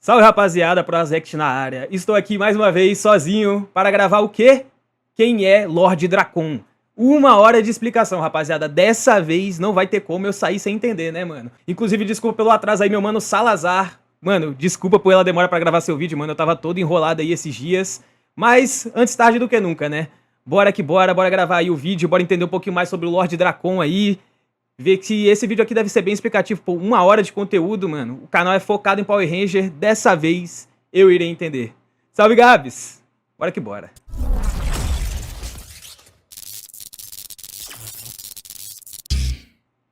Salve rapaziada, Prozect na área. Estou aqui mais uma vez sozinho para gravar o quê? Quem é Lord Dracon? 1 hora de explicação, rapaziada. Dessa vez não vai ter como eu sair sem entender, né, mano? Inclusive, desculpa pelo atraso aí, meu mano Salazar. Mano, desculpa pela demora pra gravar seu vídeo, mano. Eu tava todo enrolado aí esses dias. Mas antes tarde do que nunca, né? Bora que bora, bora gravar aí o vídeo, bora entender um pouquinho mais sobre o Lord Dracon aí. Ver que esse vídeo aqui deve ser bem explicativo, por 1 hora de conteúdo, mano. O canal é focado em Power Ranger, dessa vez eu irei entender. Salve, Gabs! Bora que bora.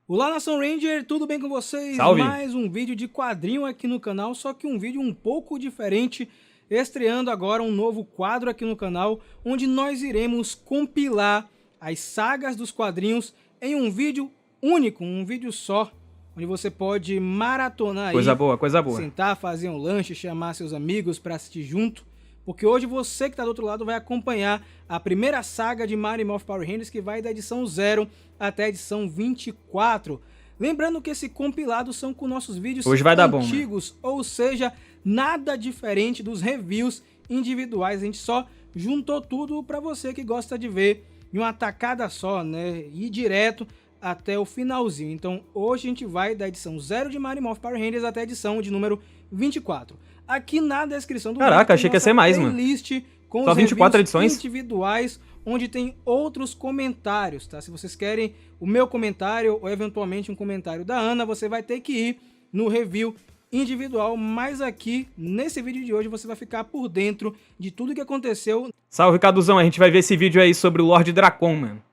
Olá, Nação Ranger, tudo bem com vocês? Salve! Mais um vídeo de quadrinho aqui no canal, só que um vídeo um pouco diferente, estreando agora um novo quadro aqui no canal, onde nós iremos compilar as sagas dos quadrinhos em um vídeo único, um vídeo só, onde você pode maratonar aí. Coisa boa, coisa boa. Sentar, fazer um lanche, chamar seus amigos para assistir junto, porque hoje você que está do outro lado vai acompanhar a primeira saga de Mighty Morphin Power Rangers, que vai da edição 0 até a edição 24. Lembrando que esse compilado são com nossos vídeos hoje vai dar bom, antigos, ou seja, nada diferente dos reviews individuais. A gente só juntou tudo para você que gosta de ver em uma tacada só, né? E direto até o finalzinho. Então hoje a gente vai da edição 0 de Mighty Morphin Power Rangers até a edição de número 24. Aqui na descrição do vídeo Caraca, achei que ia ser mais, mano. Com só os 24 edições individuais, onde tem outros comentários, tá? Se vocês querem o meu comentário ou eventualmente um comentário da Ana, você vai ter que ir no review individual, mas aqui nesse vídeo de hoje você vai ficar por dentro de tudo que aconteceu. Salve, Caduzão, a gente vai ver esse vídeo aí sobre o Lord Dracon, mano.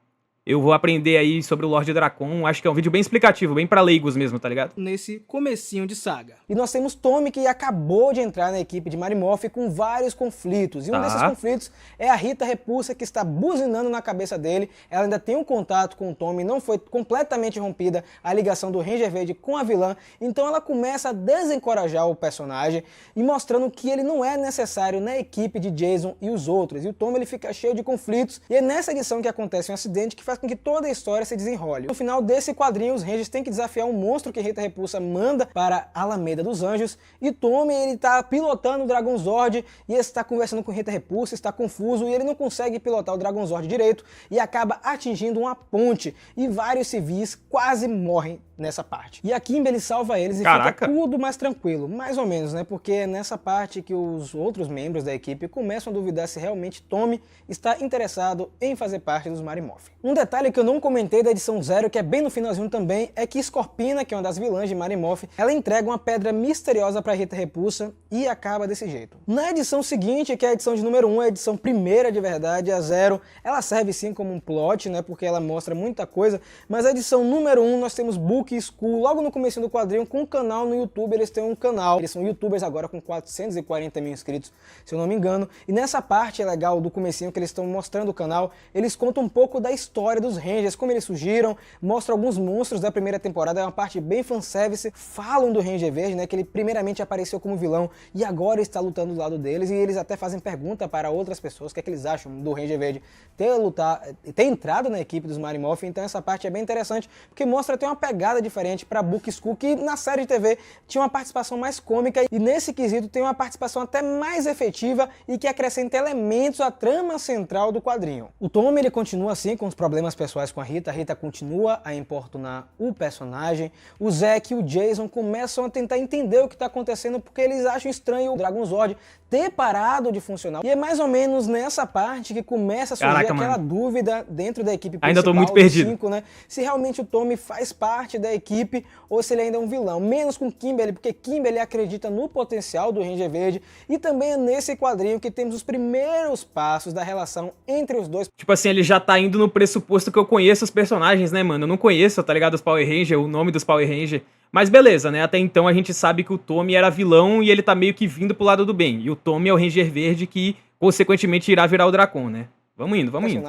Eu vou aprender aí sobre o Lord Dracon, acho que é um vídeo bem explicativo, bem pra leigos mesmo, tá ligado? Nesse comecinho de saga. E nós temos Tommy, que acabou de entrar na equipe de Mighty Morphin com vários conflitos. E um desses conflitos é a Rita Repulsa, que está buzinando na cabeça dele. Ela ainda tem um contato com o Tommy, não foi completamente rompida a ligação do Ranger Verde com a vilã. Então ela começa a desencorajar o personagem e mostrando que ele não é necessário na equipe de Jason e os outros. E o Tommy ele fica cheio de conflitos. E é nessa edição que acontece um acidente que faz com que toda a história se desenrole. No final desse quadrinho, os Rangers têm que desafiar um monstro que Rita Repulsa manda para a Alameda dos Anjos, e Tommy ele tá pilotando o Dragon Zord e está conversando com Rita Repulsa, está confuso e ele não consegue pilotar o Dragon Zord direito e acaba atingindo uma ponte e vários civis quase morrem nessa parte. E a Kimberly salva eles e fica tudo mais tranquilo, mais ou menos, né? Porque é nessa parte que os outros membros da equipe começam a duvidar se realmente Tommy está interessado em fazer parte dos Mighty Morphin. Um detalhe que eu não comentei da edição 0, que é bem no finalzinho também, é que Scorpina, que é uma das vilãs de Mighty Morphin, ela entrega uma pedra misteriosa para Rita Repulsa e acaba desse jeito. Na edição seguinte, que é a edição de número 1, a edição primeira de verdade, a 0, ela serve sim como um plot, né? Porque ela mostra muita coisa, mas a edição número 1 nós temos Book School, logo no começo do quadrinho, com um canal no YouTube. Eles têm um canal, eles são youtubers agora com 440 mil inscritos, se eu não me engano, e nessa parte é legal do comecinho que eles estão mostrando o canal, eles contam um pouco da história dos Rangers, como eles surgiram, mostram alguns monstros da primeira temporada, é uma parte bem fanservice, falam do Ranger Verde, né, que ele primeiramente apareceu como vilão e agora está lutando do lado deles, e eles até fazem pergunta para outras pessoas, o que é que eles acham do Ranger Verde ter entrado na equipe dos Mighty Morphin. Então essa parte é bem interessante, porque mostra até uma pegada diferente para Book School, que na série de TV tinha uma participação mais cômica e nesse quesito tem uma participação até mais efetiva e que acrescenta elementos à trama central do quadrinho. O Tommy ele continua assim com os problemas pessoais com a Rita continua a importunar o personagem, o Zack e o Jason começam a tentar entender o que está acontecendo porque eles acham estranho o Dragon Zord ter parado de funcionar. E é mais ou menos nessa parte que começa a surgir aquela dúvida dentro da equipe principal. Ainda tô muito perdido. 5, né? Se realmente o Tommy faz parte da equipe ou se ele ainda é um vilão. Menos com Kimberly, porque Kimberly acredita no potencial do Ranger Verde. E também é nesse quadrinho que temos os primeiros passos da relação entre os dois. Tipo assim, ele já tá indo no pressuposto que eu conheço os personagens, né, mano? Eu não conheço, tá ligado, os Power Ranger, o nome dos Power Ranger. Mas beleza, né? Até então a gente sabe que o Tommy era vilão e ele tá meio que vindo pro lado do bem. E o Tommy é o Ranger Verde que, consequentemente, irá virar o Dracon, né? Vamos indo, vamos indo.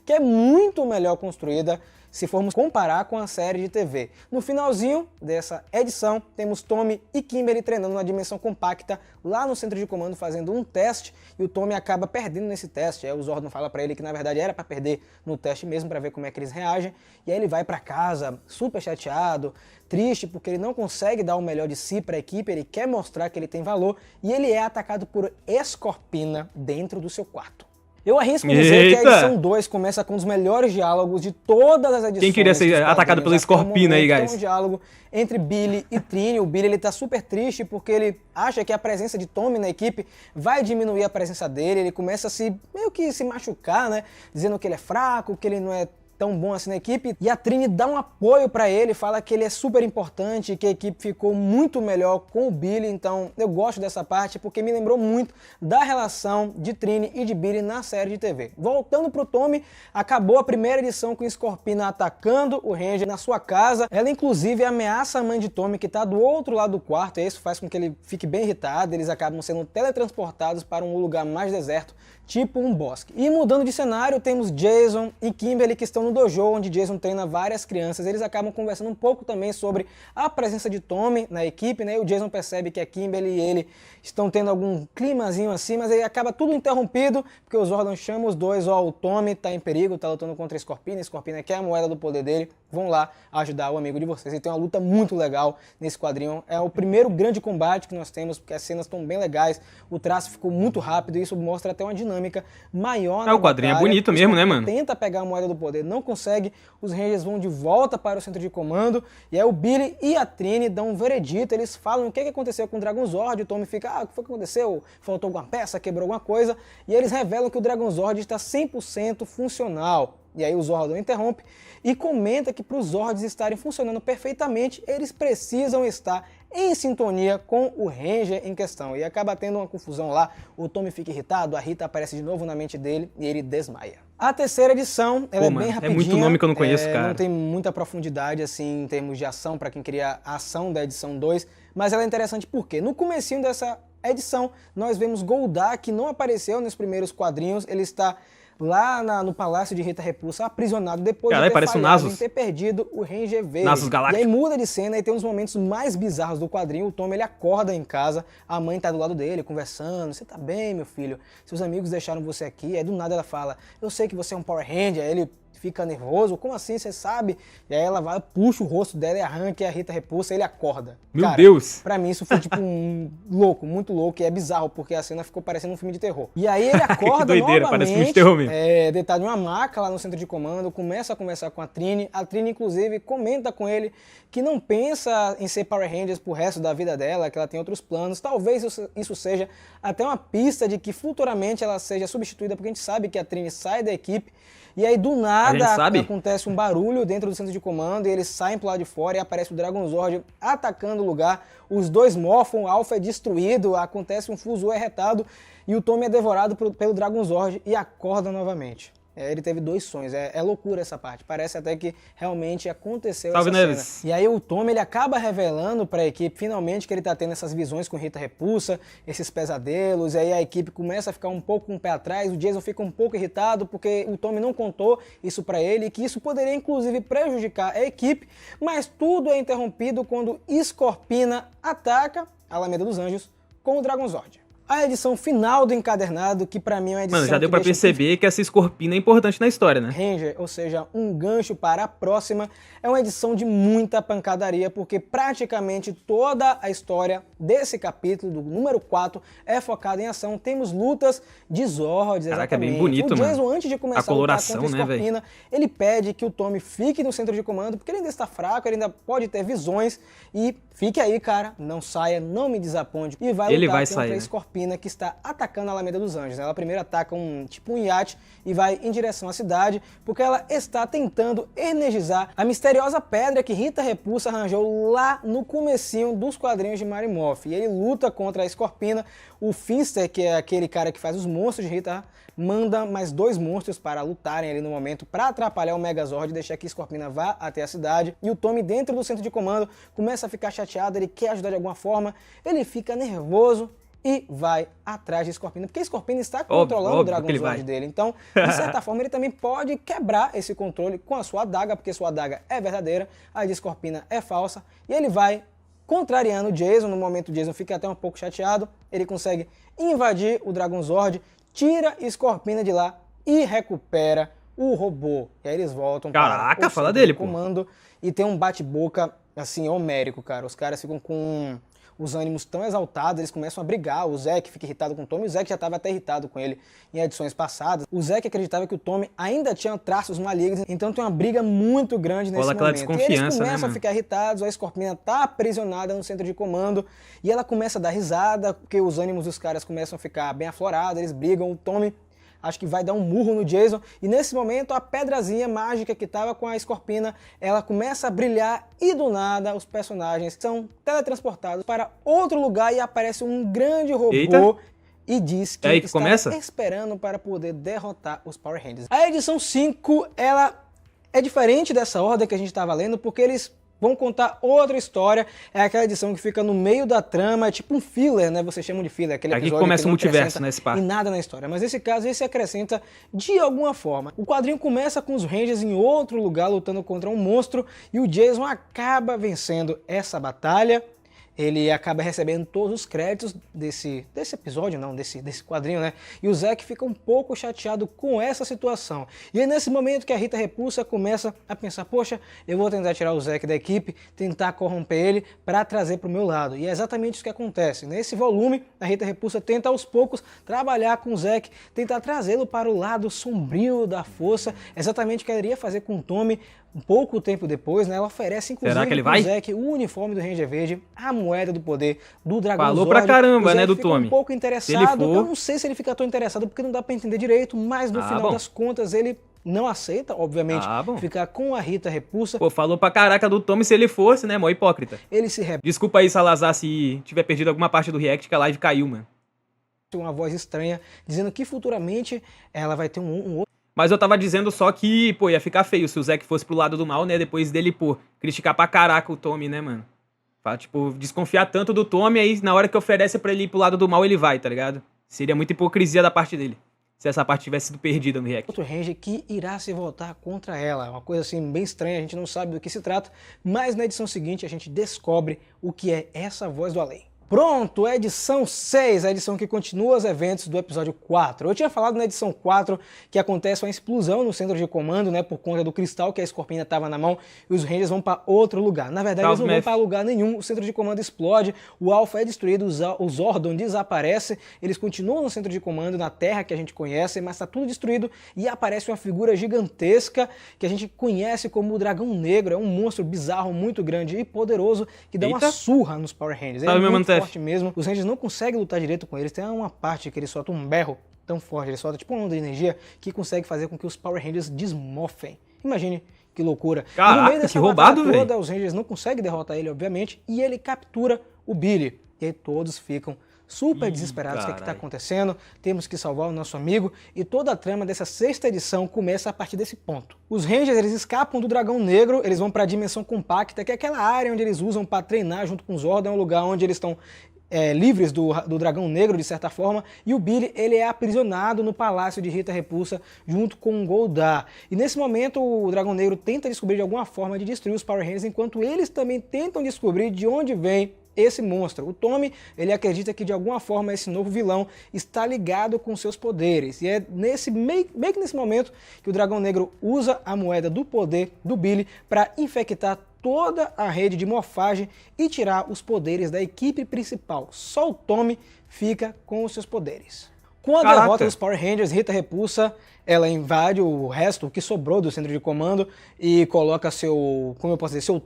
Que é muito melhor construída. se formos comparar com a série de TV. No finalzinho dessa edição, temos Tommy e Kimberly treinando na dimensão compacta lá no centro de comando fazendo um teste e o Tommy acaba perdendo nesse teste. Aí o Zordon fala pra ele que na verdade era pra perder no teste mesmo, pra ver como é que eles reagem. E aí ele vai pra casa super chateado, triste porque ele não consegue dar o melhor de si pra equipe, ele quer mostrar que ele tem valor e ele é atacado por Scorpina dentro do seu quarto. Eu arrisco dizer que a edição 2 começa com um dos melhores diálogos de todas as edições. Quem queria ser atacado pela Scorpina aí, guys? É um diálogo entre Billy e Trini. O Billy ele tá super triste porque ele acha que a presença de Tommy na equipe vai diminuir a presença dele. Ele começa a meio que se machucar, né? Dizendo que ele é fraco, que ele não é tão bom assim na equipe, e a Trini dá um apoio pra ele, fala que ele é super importante, que a equipe ficou muito melhor com o Billy, então eu gosto dessa parte porque me lembrou muito da relação de Trini e de Billy na série de TV. Voltando pro Tommy, acabou a primeira edição com Scorpina atacando o Ranger na sua casa, ela inclusive ameaça a mãe de Tommy que tá do outro lado do quarto, e isso faz com que ele fique bem irritado, eles acabam sendo teletransportados para um lugar mais deserto, tipo um bosque. E mudando de cenário, temos Jason e Kimberly que estão no dojo, onde Jason treina várias crianças. Eles acabam conversando um pouco também sobre a presença de Tommy na equipe, né? E o Jason percebe que a Kimberly e ele estão tendo algum climazinho assim, mas aí acaba tudo interrompido, porque o Zordon chama os dois, ó, o Tommy tá em perigo, tá lutando contra a Scorpina quer a moeda do poder dele, vão lá ajudar o amigo de vocês. E tem uma luta muito legal nesse quadrinho, é o primeiro grande combate que nós temos, porque as cenas estão bem legais, o traço ficou muito rápido e isso mostra até uma dinâmica maior na o quadrinho batalha. É bonito mesmo, né, mano? Tenta pegar a moeda do poder, não consegue, os Rangers vão de volta para o centro de comando, e aí o Billy e a Trini dão um veredito, eles falam o que aconteceu com o Dragonzord, o Tommy fica, o que foi que aconteceu? Faltou alguma peça, quebrou alguma coisa, e eles revelam que o Dragonzord está 100% funcional. E aí o Zordon interrompe e comenta que para os Zords estarem funcionando perfeitamente, eles precisam estar em sintonia com o Ranger em questão. E acaba tendo uma confusão lá, o Tommy fica irritado, a Rita aparece de novo na mente dele e ele desmaia. A terceira edição, ela é bem rapidinha. É muito nome que eu não conheço, cara. Não tem muita profundidade assim em termos de ação para quem queria a ação da edição 2, mas ela é interessante porque no comecinho dessa edição nós vemos Goldar, que não apareceu nos primeiros quadrinhos, ele está lá no palácio de Rita Repulsa, aprisionado depois de ter falhado em ter perdido o Ranger Verde. Nasus Galáctico. E aí muda de cena e tem uns momentos mais bizarros do quadrinho. O Tommy ele acorda em casa, a mãe tá do lado dele conversando. Você tá bem, meu filho? Seus amigos deixaram você aqui. Aí do nada ela fala, eu sei que você é um Power Ranger. Aí ele fica nervoso, como assim, você sabe? E aí ela vai, puxa o rosto dela e arranca, e a Rita Repulsa, ele acorda. Meu Cara, Deus! Pra mim isso foi tipo louco, muito louco, e é bizarro, porque a cena ficou parecendo um filme de terror. E aí ele acorda que doideira, novamente, parece filme de terror mesmo. deitado em uma maca lá no centro de comando, começa a conversar com a Trini inclusive comenta com ele que não pensa em ser Power Rangers pro resto da vida dela, que ela tem outros planos, talvez isso seja até uma pista de que futuramente ela seja substituída, porque a gente sabe que a Trini sai da equipe, e aí do nada acontece um barulho dentro do centro de comando e eles saem pro lado de fora e aparece o Dragonzord atacando o lugar. Os dois morfam, o Alpha é destruído, acontece um fuzuê retado e o Tommy é devorado pelo Dragonzord e acorda novamente. Ele teve 2 sonhos, é loucura essa parte, parece até que realmente aconteceu essa cena. E aí o Tommy ele acaba revelando para a equipe finalmente que ele tá tendo essas visões com Rita Repulsa, esses pesadelos, e aí a equipe começa a ficar um pouco com o pé atrás, o Jason fica um pouco irritado porque o Tommy não contou isso para ele, e que isso poderia inclusive prejudicar a equipe, mas tudo é interrompido quando Scorpina ataca a Alameda dos Anjos com o Dragonzord. A edição final do encadernado, que pra mim é uma edição... Mano, já deu pra perceber que essa Scorpina é importante na história, né? Ranger, ou seja, um gancho para a próxima, é uma edição de muita pancadaria, porque praticamente toda a história desse capítulo, do número 4, é focada em ação. Temos lutas de Zords, Caraca, é exatamente. bem bonito, o Jason, mano. antes de começar a coloração, lutar contra a né, Scorpina, ele pede que o Tommy fique no centro de comando, porque ele ainda está fraco, ele ainda pode ter visões, e fique aí, cara, não saia, não me desaponte, e vai lutar contra a Scorpina, que está atacando a Alameda dos Anjos. Ela primeiro ataca um iate e vai em direção à cidade, porque ela está tentando energizar a misteriosa pedra que Rita Repulsa arranjou lá no comecinho dos quadrinhos de Mary Morph. E ele luta contra a Scorpina. O Finster, que é aquele cara que faz os monstros de Rita, manda mais 2 monstros para lutarem ali no momento, para atrapalhar o Megazord e deixar que a Scorpina vá até a cidade. E o Tommy, dentro do centro de comando, começa a ficar chateado, ele quer ajudar de alguma forma, ele fica nervoso e vai atrás de Scorpina, porque Scorpina está controlando o Dragonzord dele. Então, de certa forma, ele também pode quebrar esse controle com a sua adaga, porque sua adaga é verdadeira, a de Scorpina é falsa, e ele vai contrariando o Jason. No momento o Jason fica até um pouco chateado, ele consegue invadir o Dragonzord, tira Scorpina de lá e recupera o robô. E aí eles voltam para o fala dele, comando e tem um bate-boca assim homérico, cara. Os caras ficam com os ânimos tão exaltados, eles começam a brigar. O Zack fica irritado com o Tommy, o Zack já estava até irritado com ele em edições passadas. O Zack acreditava que o Tommy ainda tinha traços malignos, então tem uma briga muito grande nesse momento. E eles começam a ficar irritados, a Scorpina tá aprisionada no centro de comando e ela começa a dar risada, porque os ânimos dos caras começam a ficar bem aflorados, eles brigam, o Tommy acho que vai dar um murro no Jason, e nesse momento a pedrazinha mágica que estava com a Scorpina, ela começa a brilhar e do nada os personagens são teletransportados para outro lugar e aparece um grande robô e diz que está esperando para poder derrotar os Power Rangers. A edição 5, ela é diferente dessa ordem que a gente estava lendo, porque eles vão contar outra história. É aquela edição que fica no meio da trama, é tipo um filler, né? Vocês chamam de filler, aquele episódio aqui começa o multiverso nesse parque. E nada na história. Mas nesse caso, esse acrescenta de alguma forma. O quadrinho começa com os Rangers em outro lugar lutando contra um monstro e o Jason acaba vencendo essa batalha. Ele acaba recebendo todos os créditos desse episódio, não, desse quadrinho, né? E o Zack fica um pouco chateado com essa situação. E é nesse momento que a Rita Repulsa começa a pensar, poxa, eu vou tentar tirar o Zack da equipe, tentar corromper ele para trazer para o meu lado. E é exatamente isso que acontece. Nesse volume, a Rita Repulsa tenta aos poucos trabalhar com o Zack, tentar trazê-lo para o lado sombrio da força, exatamente o que ela iria fazer com o Tommy. Um pouco tempo depois, né, ela oferece inclusive pro Zack o uniforme do Ranger Verde, a moeda do poder do Dragonzord. Falou pra caramba, né, do Tommy. Um pouco interessado, eu não sei se ele fica tão interessado porque não dá pra entender direito, mas no final das contas ele não aceita, obviamente, ficar com a Rita Repulsa. Pô, falou pra caraca do Tommy se ele fosse, né, mó hipócrita. Ele se rebela. Desculpa aí, Salazar, se tiver perdido alguma parte do react, que a live caiu, mano. Uma voz estranha, dizendo que futuramente ela vai ter um outro. Mas eu tava dizendo só que, pô, ia ficar feio se o Zack fosse pro lado do mal, né? Depois dele, pô, criticar pra caraca o Tommy, né, mano? Tipo, desconfiar tanto do Tommy, aí na hora que oferece pra ele ir pro lado do mal, ele vai, tá ligado? Seria muita hipocrisia da parte dele, se essa parte tivesse sido perdida no react. Outro Ranger que irá se voltar contra ela. Uma coisa assim bem estranha, a gente não sabe do que se trata, mas na edição seguinte a gente descobre o que é essa voz do além. Pronto, edição 6, a edição que continua os eventos do episódio 4. Eu tinha falado na edição 4 que acontece uma explosão no centro de comando, né, por conta do cristal que a Scorpina estava na mão e os Rangers vão para outro lugar. Na verdade, eles não vão para lugar nenhum, o centro de comando explode, o Alpha é destruído, o Zordon desaparece, eles continuam no centro de comando, na Terra que a gente conhece, mas está tudo destruído e aparece uma figura gigantesca que a gente conhece como o Dragão Negro. É um monstro bizarro, muito grande e poderoso que dá uma surra nos Power Rangers. Ele é muito forte mesmo. Os Rangers não conseguem lutar direito com eles. Tem uma parte que ele solta um berro tão forte, ele solta tipo uma onda de energia que consegue fazer com que os Power Rangers desmorfem. Imagine que loucura. Caraca, e no meio dessa que roubado, batalha toda, os Rangers não conseguem derrotar ele, obviamente, e ele captura o Billy. E aí todos ficam super desesperados. O que está acontecendo? Temos que salvar o nosso amigo. E toda a trama dessa 6ª edição começa a partir desse ponto. Os Rangers, eles escapam do Dragão Negro, eles vão para a Dimensão Compacta, que é aquela área onde eles usam para treinar junto com os Zordon, é um lugar onde eles estão livres do Dragão Negro, de certa forma, e o Billy, ele é aprisionado no Palácio de Rita Repulsa, junto com o Goldar. E nesse momento, o Dragão Negro tenta descobrir de alguma forma de destruir os Power Rangers, enquanto eles também tentam descobrir de onde vem esse monstro. O Tommy, ele acredita que de alguma forma esse novo vilão está ligado com seus poderes. E é meio que nesse momento que o Dragão Negro usa a moeda do poder do Billy para infectar toda a rede de morfagem e tirar os poderes da equipe principal. Só o Tommy fica com os seus poderes. Com a derrota dos Power Rangers, Rita Repulsa, ela invade o resto, o que sobrou do centro de comando e coloca seu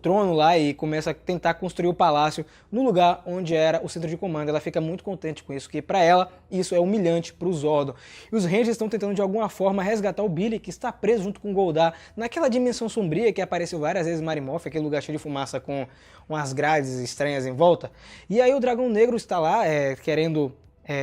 trono lá e começa a tentar construir o palácio no lugar onde era o centro de comando. Ela fica muito contente com isso, porque para ela isso é humilhante para o Zordon. E os Rangers estão tentando de alguma forma resgatar o Billy, que está preso junto com o Goldar naquela dimensão sombria que apareceu várias vezes em Mario Morphin, aquele lugar cheio de fumaça com umas grades estranhas em volta. E aí o Dragão Negro está lá querendo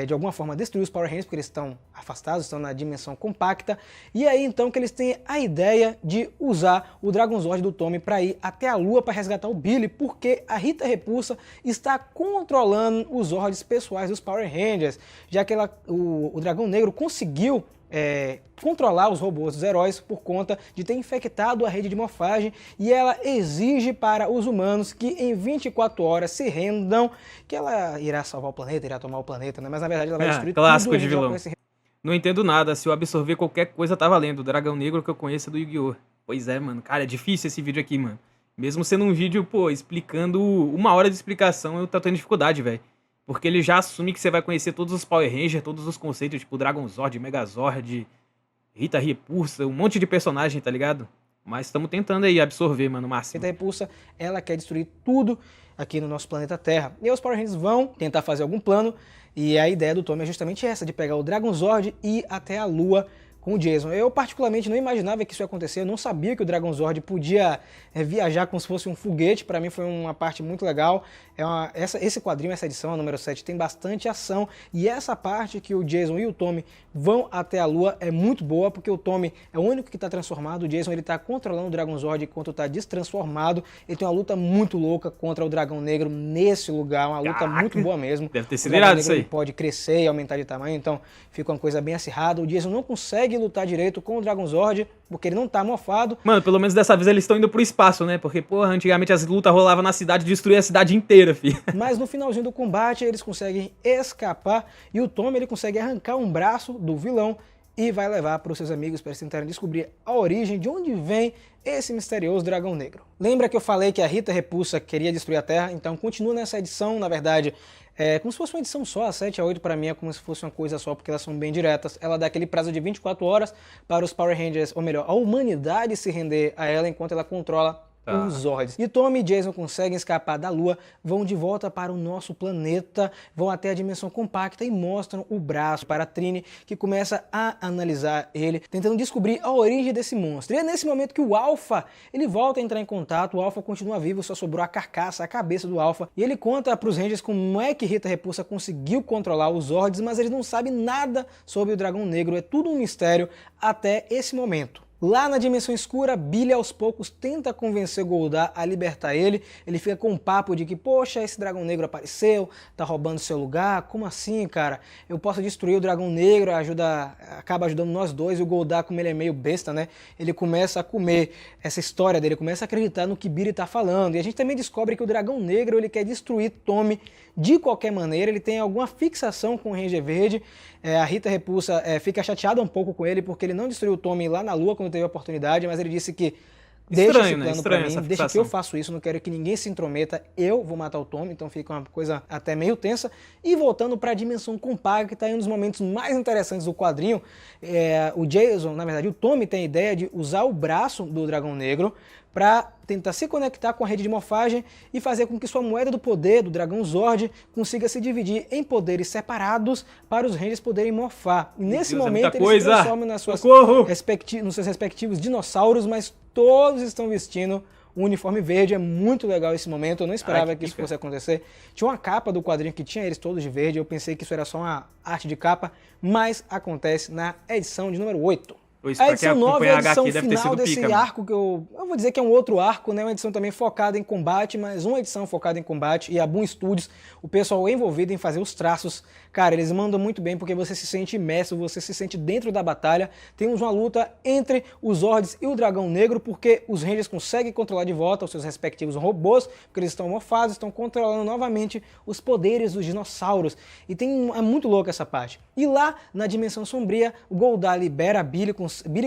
de alguma forma destruir os Power Rangers, porque eles estão afastados, estão na dimensão compacta. E aí então que eles têm a ideia de usar o Dragon Zord do Tommy para ir até a Lua para resgatar o Billy, porque a Rita Repulsa está controlando os Zords pessoais dos Power Rangers, já que o Dragão Negro conseguiu controlar os robôs dos heróis por conta de ter infectado a rede de morfagem, e ela exige para os humanos que em 24 horas se rendam, que ela irá salvar o planeta, irá tomar o planeta, né? Mas na verdade ela vai destruir clássico tudo. De vilão. Não entendo nada, se eu absorver qualquer coisa tá valendo. O Dragão Negro que eu conheço é do Yu-Gi-Oh! Pois é, mano, cara, é difícil esse vídeo aqui, mano. Mesmo sendo um vídeo, pô, explicando 1 hora de explicação, eu tô tendo dificuldade, velho. Porque ele já assume que você vai conhecer todos os Power Rangers, todos os conceitos, tipo Dragon Zord, Megazord, Rita Repulsa, um monte de personagem, tá ligado? Mas estamos tentando aí absorver, mano, o máximo. Rita Repulsa, ela quer destruir tudo aqui no nosso planeta Terra. E aí os Power Rangers vão tentar fazer algum plano, e a ideia do Tommy é justamente essa, de pegar o Dragon Zord e ir até a Lua com o Jason. Eu particularmente não imaginava que isso ia acontecer, eu não sabia que o Dragon Zord podia viajar como se fosse um foguete. Para mim foi uma parte muito legal. Esse quadrinho, essa edição, a número 7, tem bastante ação, e essa parte que o Jason e o Tommy vão até a Lua é muito boa, porque o Tommy é o único que está transformado, o Jason ele está controlando o Dragon Zord enquanto está destransformado. Ele tem uma luta muito louca contra o Dragão Negro nesse lugar, uma luta muito boa mesmo. Deve ter sido irado isso aí. Ele pode crescer e aumentar de tamanho, então fica uma coisa bem acirrada. O Jason não consegue lutar direito com o Dragon Zord, porque ele não tá mofado. Mano, pelo menos dessa vez eles estão indo pro espaço, né? Porque, porra, antigamente as lutas rolavam na cidade e destruía a cidade inteira, filho. Mas no finalzinho do combate eles conseguem escapar, e o Tommy ele consegue arrancar um braço do vilão e vai levar para os seus amigos para eles tentarem descobrir a origem de onde vem esse misterioso Dragão Negro. Lembra que eu falei que a Rita Repulsa queria destruir a Terra? Então continua nessa edição, na verdade, como se fosse uma edição só, a 7 a 8 para mim é como se fosse uma coisa só, porque elas são bem diretas. Ela dá aquele prazo de 24 horas para os Power Rangers, ou melhor, a humanidade se render a ela enquanto ela controla os Zords. E Tommy e Jason conseguem escapar da Lua, vão de volta para o nosso planeta, vão até a dimensão compacta e mostram o braço para a Trini, que começa a analisar ele, tentando descobrir a origem desse monstro. E é nesse momento que o Alpha, ele volta a entrar em contato. O Alpha continua vivo, só sobrou a carcaça, a cabeça do Alpha, e ele conta para os Rangers como é que Rita Repulsa conseguiu controlar os Zords, mas eles não sabem nada sobre o Dragão Negro, é tudo um mistério até esse momento. Lá na dimensão escura, Billy aos poucos tenta convencer Goldar a libertar ele. Ele fica com um papo de que, poxa, esse Dragão Negro apareceu, tá roubando seu lugar, como assim, cara? Eu posso destruir o Dragão Negro, acaba ajudando nós dois. E o Goldar, como ele é meio besta, né? Ele começa a comer essa história dele, começa a acreditar no que Billy tá falando. E a gente também descobre que o Dragão Negro, ele quer destruir Tommy de qualquer maneira. Ele tem alguma fixação com o Ranger Verde. A Rita Repulsa fica chateada um pouco com ele, porque ele não destruiu o Tommy lá na Lua quando teve a oportunidade, mas ele disse que deixa esse plano pra mim, deixa que eu faço isso, não quero que ninguém se intrometa, eu vou matar o Tommy, então fica uma coisa até meio tensa. E voltando para a dimensão compacta, que tá em um dos momentos mais interessantes do quadrinho, o Jason, na verdade o Tommy tem a ideia de usar o braço do Dragão Negro para tentar se conectar com a rede de morfagem e fazer com que sua moeda do poder, do Dragão Zord, consiga se dividir em poderes separados para os Rangers poderem morfar. E nesse momento eles se transformam nos seus respectivos dinossauros, mas todos estão vestindo o uniforme verde. É muito legal esse momento, eu não esperava que isso fosse acontecer. Tinha uma capa do quadrinho que tinha eles todos de verde, eu pensei que isso era só uma arte de capa, mas acontece na edição de número 8. A edição 9 é a edição final desse arco, que eu vou dizer que é um outro arco, né? Uma edição também focada em combate, mas uma edição focada em combate. E a Boom Studios, o pessoal envolvido em fazer os traços, cara, eles mandam muito bem, porque você se sente imerso, você se sente dentro da batalha. Temos uma luta entre os Zords e o Dragão Negro, porque os Rangers conseguem controlar de volta os seus respectivos robôs, porque eles estão morfados, estão controlando novamente os poderes dos dinossauros. E é muito louco essa parte. E lá, na Dimensão Sombria, o Goldar libera a Billy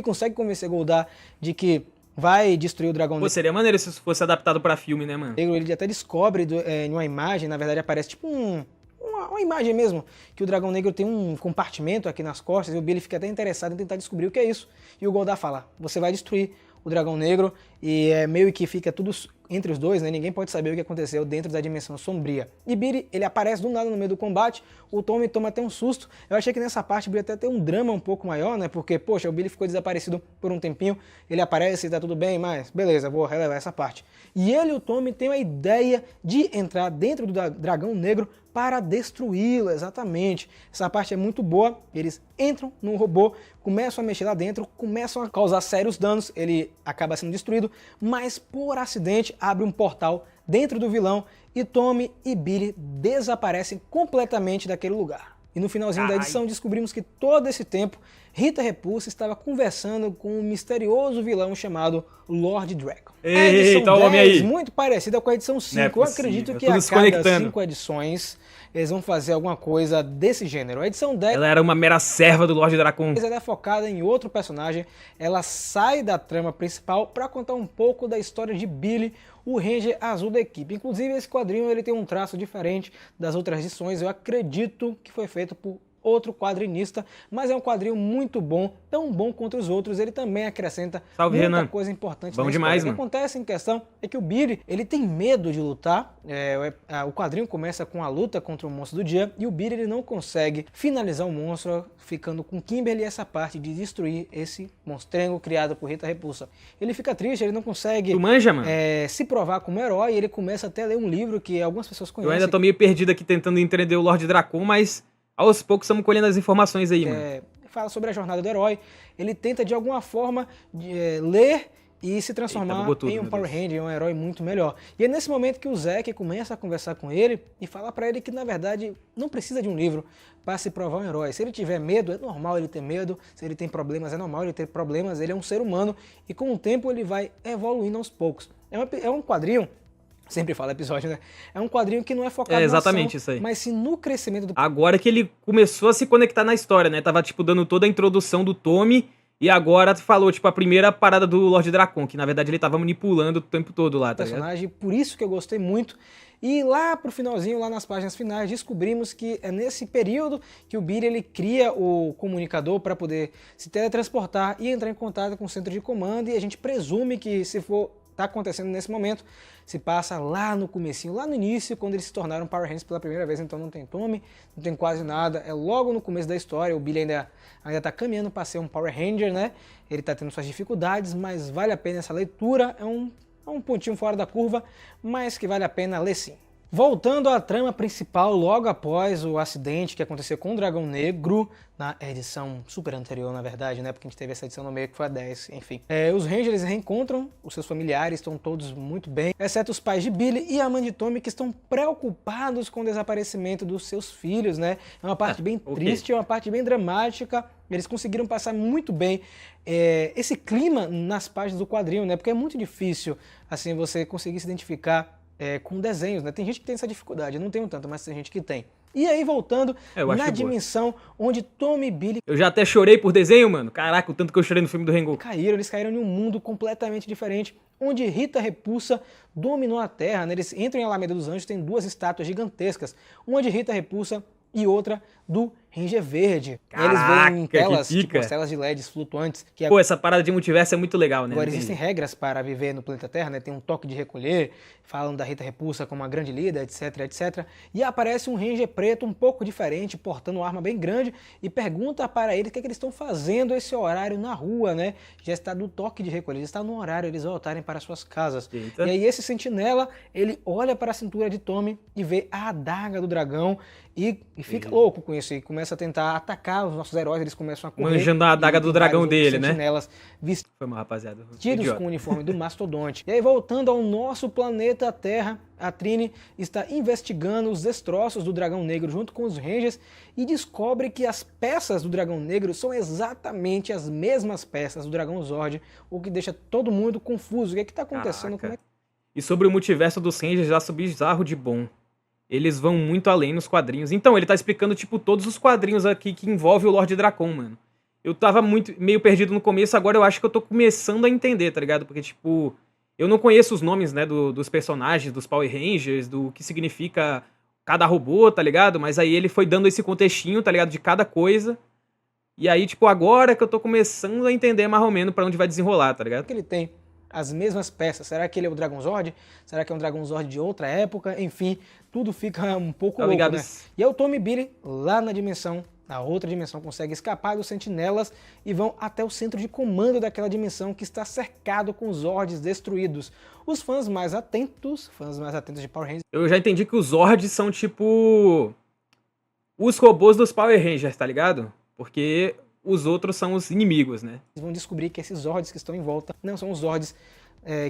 consegue convencer Goldar de que vai destruir o Dragão Negro. Seria maneiro se isso fosse adaptado pra filme, né, mano? Ele até descobre em uma imagem, na verdade aparece tipo uma imagem mesmo, que o Dragão Negro tem um compartimento aqui nas costas, e o Billy fica até interessado em tentar descobrir o que é isso. E o Goldar fala, você vai destruir o Dragão Negro, e meio que fica tudo entre os dois, né? Ninguém pode saber o que aconteceu dentro da Dimensão Sombria. E Billy, ele aparece do nada no meio do combate, o Tommy toma até um susto. Eu achei que nessa parte o Billy até tem um drama um pouco maior, né? Porque, poxa, o Billy ficou desaparecido por um tempinho, ele aparece e tá tudo bem, mas beleza, vou relevar essa parte. E ele e o Tommy têm a ideia de entrar dentro do Dragão Negro para destruí-lo, exatamente. Essa parte é muito boa, eles entram no robô, começam a mexer lá dentro, começam a causar sérios danos, ele acaba sendo destruído, mas por acidente abre um portal dentro do vilão e Tommy e Billy desaparecem completamente daquele lugar. E no finalzinho da edição descobrimos que todo esse tempo Rita Repulsa estava conversando com um misterioso vilão chamado Lord Dragon. A edição 10, muito parecida com a edição 5. Eu acredito que a cada 5 edições eles vão fazer alguma coisa desse gênero. A edição 10... Ela era uma mera serva do Lord Dragon. Ela é focada em outro personagem. Ela sai da trama principal para contar um pouco da história de Billy, o Ranger azul da equipe. Inclusive esse quadrinho ele tem um traço diferente das outras edições. Eu acredito que foi feito por outro quadrinista, mas é um quadrinho muito bom, tão bom quanto os outros. Ele também acrescenta muita coisa importante na história. O que acontece em questão é que o Billy, ele tem medo de lutar. O quadrinho começa com a luta contra o monstro do dia e o Billy ele não consegue finalizar o monstro, ficando com Kimberly essa parte de destruir esse monstrengo criado por Rita Repulsa. Ele fica triste, ele não consegue se provar como herói, e ele começa até a ler um livro que algumas pessoas conhecem. Eu ainda tô meio perdido aqui tentando entender o Lord Dragon, mas aos poucos estamos colhendo as informações aí, mano. Fala sobre a jornada do herói. Ele tenta de alguma forma ler e se transformar em um Power Ranger, um herói muito melhor. E é nesse momento que o Zack começa a conversar com ele e fala pra ele que na verdade não precisa de um livro para se provar um herói. Se ele tiver medo, é normal ele ter medo. Se ele tem problemas, é normal ele ter problemas. Ele é um ser humano e com o tempo ele vai evoluindo aos poucos. É um quadrinho... Sempre fala episódio, né? É um quadrinho que não é focado na ação, isso aí. mas sim no crescimento do... Agora que ele começou a se conectar na história, né? Tava, tipo, dando toda a introdução do Tommy e agora falou, tipo, a primeira parada do Lord Dragon, que na verdade ele tava manipulando o tempo todo lá, tá ligado? Personagem, por isso que eu gostei muito. E lá pro finalzinho, lá nas páginas finais, descobrimos que é nesse período que o Billy ele cria o comunicador para poder se teletransportar e entrar em contato com o centro de comando, e a gente presume que se for tá acontecendo nesse momento, se passa lá no comecinho, lá no início, quando eles se tornaram Power Rangers pela primeira vez. Então não tem Tommy, não tem quase nada, é logo no começo da história. O Billy ainda tá caminhando para ser um Power Ranger, né? Ele tá tendo suas dificuldades, mas vale a pena essa leitura. É um pontinho fora da curva, mas que vale a pena ler sim. Voltando à trama principal, logo após o acidente que aconteceu com o Dragão Negro, na edição super anterior, na verdade, né? Porque a gente teve essa edição no meio que foi a 10, enfim. Os Rangers reencontram os seus familiares, estão todos muito bem, exceto os pais de Billy e a mãe de Tommy, que estão preocupados com o desaparecimento dos seus filhos, né? É uma parte bem triste, é uma parte bem dramática. Eles conseguiram passar muito bem esse clima nas páginas do quadrinho, né? Porque é muito difícil, assim, você conseguir se identificar com desenhos, né? Tem gente que tem essa dificuldade, eu não tenho tanto, mas tem gente que tem. E aí, voltando na dimensão onde Tommy e Billy... Eu já até chorei por desenho, mano. Caraca, o tanto que eu chorei no filme do Rengoku. Eles caíram em um mundo completamente diferente, onde Rita Repulsa dominou a Terra, né? Eles entram em Alameda dos Anjos, tem duas estátuas gigantescas, uma de Rita Repulsa e outra do Ranger Verde. Caraca, eles veem em telas, tipo as telas de LEDs flutuantes. Pô, essa parada de multiverso é muito legal, né? Agora existem regras para viver no planeta Terra, né? Tem um toque de recolher, falam da Rita Repulsa como uma grande líder, etc, etc. E aparece um Ranger preto um pouco diferente, portando uma arma bem grande, e pergunta para eles o que eles estão fazendo esse horário na rua, né? Já está no toque de recolher, já está no horário eles voltarem para suas casas. Eita. E aí esse sentinela, ele olha para a cintura de Tommy e vê a adaga do dragão e fica louco com isso, e começa a tentar atacar os nossos heróis. Eles começam a correr. Manjando a adaga do dragão dele, né? Foi mal, rapaziada. Vestidos com o uniforme do mastodonte. E aí, voltando ao nosso planeta Terra, a Trini está investigando os destroços do Dragão Negro junto com os Rangers e descobre que as peças do Dragão Negro são exatamente as mesmas peças do Dragão Zord, o que deixa todo mundo confuso. O que está acontecendo? E sobre o multiverso dos Rangers, já acho bizarro de bom. Eles vão muito além nos quadrinhos. Então, ele tá explicando, tipo, todos os quadrinhos aqui que envolvem o Lord Dragon, mano. Eu tava meio perdido no começo, agora eu acho que eu tô começando a entender, tá ligado? Porque, tipo, eu não conheço os nomes, né, dos personagens, dos Power Rangers, do que significa cada robô, tá ligado? Mas aí ele foi dando esse contextinho, tá ligado, de cada coisa. E aí, tipo, agora que eu tô começando a entender mais ou menos pra onde vai desenrolar, tá ligado? Que ele tem as mesmas peças. Será que ele é o Dragon Zord? Será que é um Dragon Zord de outra época? Enfim, tudo fica um pouco louco, né? E é o Tommy e Billy lá na dimensão A outra dimensão consegue escapar dos sentinelas e vão até o centro de comando daquela dimensão que está cercado com os Zords destruídos. Os fãs mais atentos de Power Rangers... Eu já entendi que os Zords são tipo... os robôs dos Power Rangers, tá ligado? Porque os outros são os inimigos, né? Eles vão descobrir que esses Zords que estão em volta não são os Zords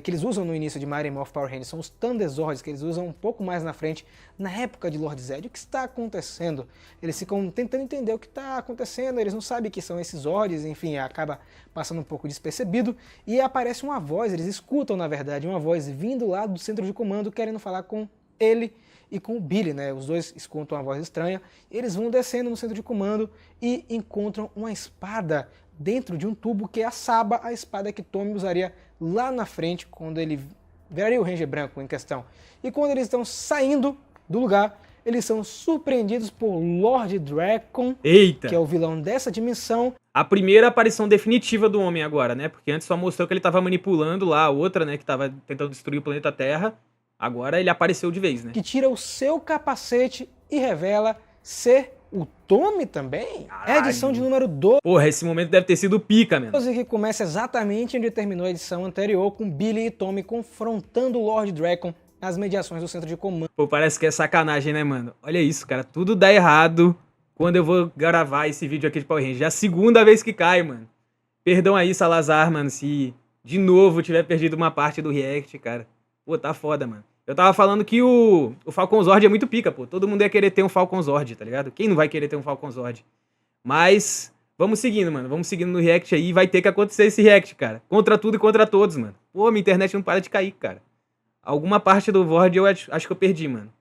que eles usam no início de Mighty Morphin Power Rangers, são os Thunder Zords que eles usam um pouco mais na frente, na época de Lord Zedd. O que está acontecendo? Eles ficam tentando entender o que está acontecendo, eles não sabem que são esses Zords, enfim, acaba passando um pouco despercebido, e aparece uma voz, eles escutam na verdade uma voz vindo lá do centro de comando, querendo falar com ele e com o Billy, né? Os dois escutam uma voz estranha, eles vão descendo no centro de comando e encontram uma espada dentro de um tubo que é a Saba, a espada que Tommy usaria lá na frente quando ele viraria o Ranger branco em questão. E quando eles estão saindo do lugar, eles são surpreendidos por Lord Drakkon, Eita! Que é o vilão dessa dimensão. A primeira aparição definitiva do homem agora, né? Porque antes só mostrou que ele tava manipulando lá a outra, né? Que tava tentando destruir o planeta Terra. Agora ele apareceu de vez, né? Que tira o seu capacete e revela ser o Tommy também. É a edição de número 12. Porra, esse momento deve ter sido pica, mano. Que começa exatamente onde terminou a edição anterior, com Billy e Tommy confrontando o Lord Drakkon nas mediações do centro de comando. Pô, parece que é sacanagem, né, mano? Olha isso, cara. Tudo dá errado quando eu vou gravar esse vídeo aqui de Power Rangers. É a segunda vez que cai, mano. Perdão aí, Salazar, mano, se de novo tiver perdido uma parte do react, cara. Pô, tá foda, mano. Eu tava falando que o Falcon Zord é muito pica, pô. Todo mundo ia querer ter um Falcon Zord, tá ligado? Quem não vai querer ter um Falcon Zord? Mas vamos seguindo, mano. Vamos seguindo no react aí. Vai ter que acontecer esse react, cara. Contra tudo e contra todos, mano. Pô, minha internet não para de cair, cara. Alguma parte do Zord eu acho que eu perdi, mano.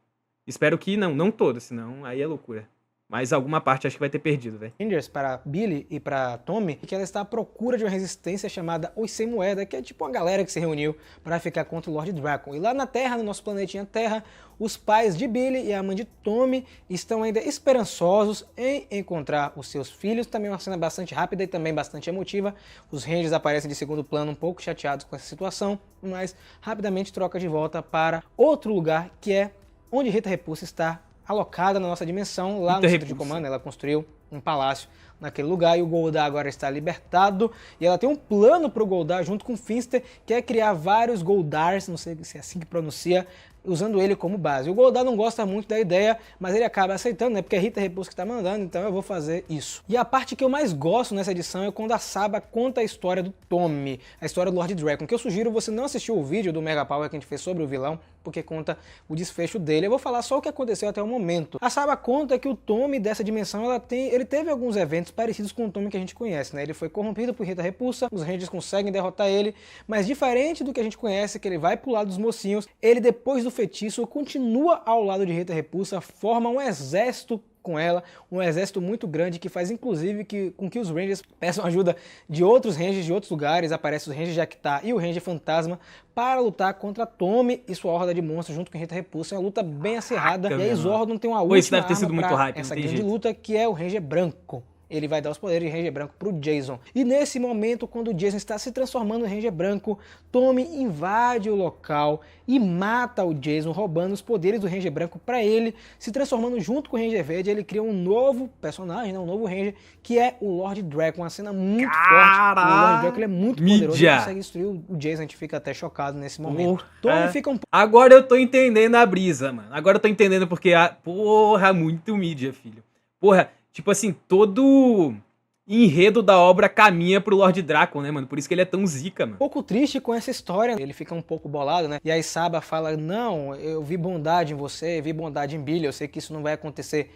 Espero que não toda, senão aí é loucura. Mas alguma parte acho que vai ter perdido, velho. Rangers para Billy e para Tommy, que ela está à procura de uma resistência chamada Os Sem Moeda, que é tipo uma galera que se reuniu para ficar contra o Lord Drakkon. E lá na Terra, no nosso planetinha Terra, os pais de Billy e a mãe de Tommy estão ainda esperançosos em encontrar os seus filhos. Também uma cena bastante rápida e também bastante emotiva. Os Rangers aparecem de segundo plano, um pouco chateados com essa situação, mas rapidamente troca de volta para outro lugar, que é onde Rita Repulsa está alocada na nossa dimensão, lá no centro de comando. Ela construiu um palácio naquele lugar e o Goldar agora está libertado. E ela tem um plano para o Goldar junto com o Finster, que é criar vários Goldars, não sei se é assim que pronuncia, usando ele como base. O Goldar não gosta muito da ideia, mas ele acaba aceitando, né? Porque é Rita Repulsa que está mandando, então eu vou fazer isso. E a parte que eu mais gosto nessa edição é quando a Saba conta a história do Tommy, a história do Lord Drakkon, que eu sugiro você não assistir o vídeo do Mega Power que a gente fez sobre o vilão, porque conta o desfecho dele. Eu vou falar só o que aconteceu até o momento. A Saba conta que o Tommy dessa dimensão, ele teve alguns eventos parecidos com o Tommy que a gente conhece, né? Ele foi corrompido por Rita Repulsa, os Rangers conseguem derrotar ele, mas diferente do que a gente conhece, que ele vai pro lado dos mocinhos, ele depois do feitiço continua ao lado de Rita Repulsa, forma um exército com ela, um exército muito grande que faz inclusive com que os Rangers peçam ajuda de outros Rangers de outros lugares. Aparece o Ranger Jactar e o Ranger Fantasma para lutar contra Tommy e sua horda de monstros junto com Rita Repulsa. É uma luta bem acirrada. E aí Zordon tem uma última deve ter sido muito hype, essa grande luta, que é o Ranger Branco. Ele vai dar os poderes de Ranger Branco pro Jason. E nesse momento, quando o Jason está se transformando em Ranger Branco, Tommy invade o local e mata o Jason, roubando os poderes do Ranger Branco para ele, se transformando junto com o Ranger Verde. Ele cria um novo personagem, né? Um novo Ranger, que é o Lord Drakkon. Uma cena muito forte. O Lord Drakkon, ele é muito poderoso, ele consegue destruir o Jason. A gente fica até chocado nesse momento. Tommy fica um pouco... Agora eu tô entendendo a brisa, mano. Agora eu tô entendendo porque... Porra, muito mídia, filho. Porra... Tipo assim, todo enredo da obra caminha pro Lord Drakkon, né, mano? Por isso que ele é tão zica, mano. Um pouco triste com essa história. Ele fica um pouco bolado, né? E aí Saba fala, não, eu vi bondade em você, vi bondade em Billy, eu sei que isso não vai acontecer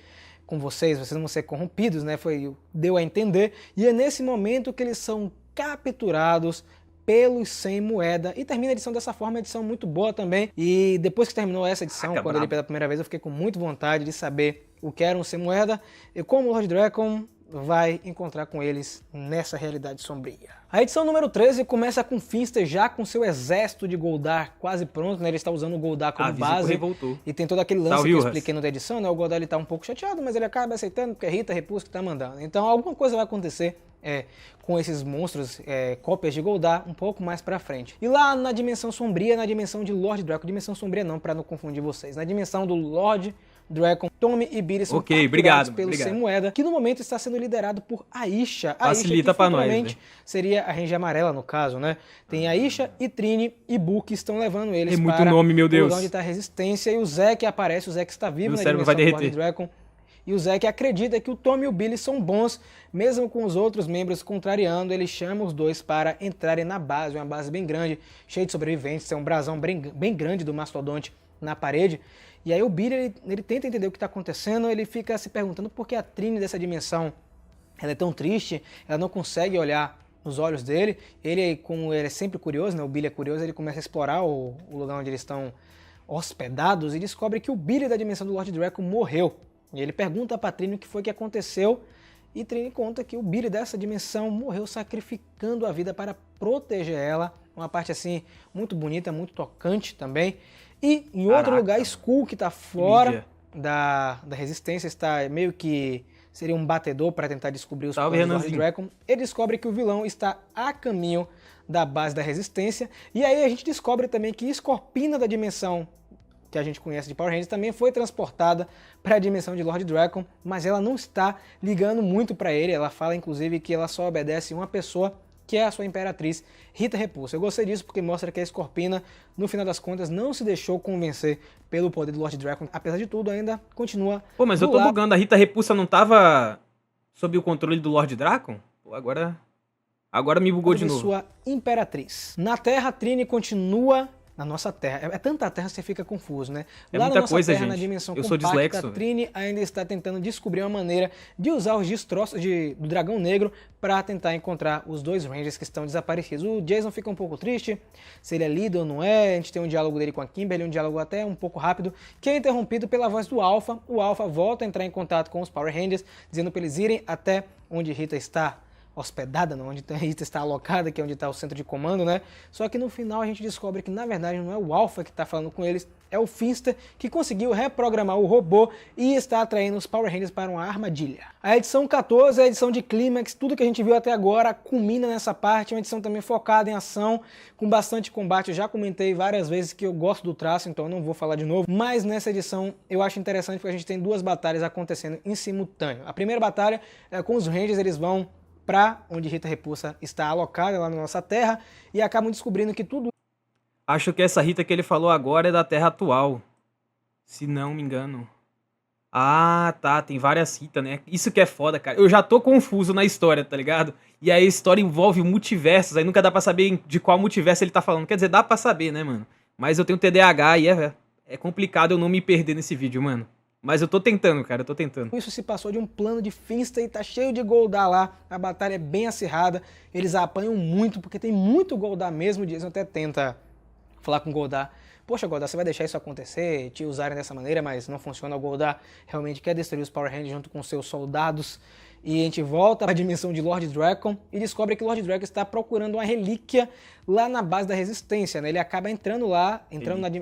com vocês não vão ser corrompidos, né? Deu a entender. E é nesse momento que eles são capturados pelos Sem Moeda, e termina a edição dessa forma, a edição muito boa também. E depois que terminou essa edição, quando eu li pela primeira vez, eu fiquei com muita vontade de saber o que era um Sem Moeda e como o Lord Drakkon vai encontrar com eles nessa realidade sombria. A edição número 13 começa com Finster já com seu exército de Goldar quase pronto, né? Ele está usando o Goldar como base e tem todo aquele lance que eu expliquei no da edição, né? O Goldar ele tá um pouco chateado, mas ele acaba aceitando porque é Rita Repulsa que tá mandando. Então alguma coisa vai acontecer com esses monstros, cópias de Goldar, um pouco mais pra frente. E lá na dimensão sombria, na dimensão de Lord Drakkon, dimensão sombria não, pra não confundir vocês, na dimensão do Lord Dragon. Tommy e Billy são obrigado, pelo obrigado. Sem Moeda, que no momento está sendo liderado por Aisha. Facilita que pra nós, futuramente seria a Ranger Amarela, no caso, né? Tem Aisha e Trini e Boo que estão levando eles muito para nome, meu o Deus. lugar onde está a Resistência. E o Zack aparece, o Zack está vivo Meu na cérebro dimensão vai do Lord derreter. Dragon. E o Zack acredita que o Tommy e o Billy são bons, mesmo com os outros membros contrariando. Ele chama os dois para entrarem na base, uma base bem grande, cheia de sobreviventes. Tem um brasão bem grande do mastodonte na parede. E aí o Billy, ele tenta entender o que está acontecendo. Ele fica se perguntando por que a Trini dessa dimensão ela é tão triste, ela não consegue olhar nos olhos dele. Ele, como ele é sempre curioso, né? O Billy é curioso, ele começa a explorar o lugar onde eles estão hospedados e descobre que o Billy da dimensão do Lord Draco morreu. E ele pergunta pra Trini o que foi que aconteceu, e Trini conta que o Billy dessa dimensão morreu sacrificando a vida para proteger ela. Uma parte assim muito bonita, muito tocante também. E em outro lugar, Skull, que tá fora da Resistência, está meio que seria um batedor para tentar descobrir os planos do Lord Draco. Ele descobre que o vilão está a caminho da base da Resistência. E aí a gente descobre também que Scorpina da dimensão que a gente conhece de Power Rangers também foi transportada para a dimensão de Lord Dragon, mas ela não está ligando muito para ele. Ela fala inclusive que ela só obedece uma pessoa, que é a sua imperatriz, Rita Repulsa. Eu gostei disso porque mostra que a Scorpina, no final das contas, não se deixou convencer pelo poder do Lord Dragon. Apesar de tudo, ainda continua... Pô, mas eu tô bugando. A Rita Repulsa não tava sob o controle do Lord Dragon? Pô, agora me bugou de novo. Sua imperatriz. Na Terra, Trini continua... Na nossa Terra. É tanta Terra que você fica confuso, né? É lá muita na nossa coisa, Terra, gente. na dimensão Eu sou compacta, dislexo. Trini ainda está tentando descobrir uma maneira de usar os destroços do Dragão Negro para tentar encontrar os dois Rangers que estão desaparecidos. O Jason fica um pouco triste, se ele é líder ou não é. A gente tem um diálogo dele com a Kimberly, um diálogo até um pouco rápido, que é interrompido pela voz do Alpha. O Alpha volta a entrar em contato com os Power Rangers, dizendo para eles irem até onde Rita está hospedada, não, onde a Rita está alocada, que é onde está o centro de comando, né? Só que no final a gente descobre que na verdade não é o Alpha que está falando com eles, é o Finster que conseguiu reprogramar o robô e está atraindo os Power Rangers para uma armadilha. A edição 14 é a edição de clímax, tudo que a gente viu até agora culmina nessa parte, uma edição também focada em ação, com bastante combate. Eu já comentei várias vezes que eu gosto do traço, então eu não vou falar de novo, mas nessa edição eu acho interessante porque a gente tem duas batalhas acontecendo em simultâneo. A primeira batalha é com os Rangers, eles vão para onde Rita Repulsa está alocada lá na nossa Terra e acabam descobrindo que tudo... Acho que essa Rita que ele falou agora é da Terra atual, se não me engano. Ah, tá, tem várias Rita, né? Isso que é foda, cara. Eu já tô confuso na história, tá ligado? E aí a história envolve multiversos, aí nunca dá pra saber de qual multiverso ele tá falando. Quer dizer, dá pra saber, né, mano? Mas eu tenho TDAH e é complicado eu não me perder nesse vídeo, mano. Mas eu tô tentando, cara, eu tô tentando. Isso se passou de um plano de Finster e tá cheio de Goldar lá. A batalha é bem acirrada. Eles apanham muito, porque tem muito Goldar mesmo. O Jason até tenta falar com o Goldar. Poxa, Goldar, você vai deixar isso acontecer, te usarem dessa maneira, mas não funciona. O Goldar realmente quer destruir os Power Rangers junto com seus soldados. E a gente volta para a dimensão de Lord Dragon e descobre que Lord Dragon está procurando uma relíquia lá na base da Resistência, né? Ele acaba entrando lá,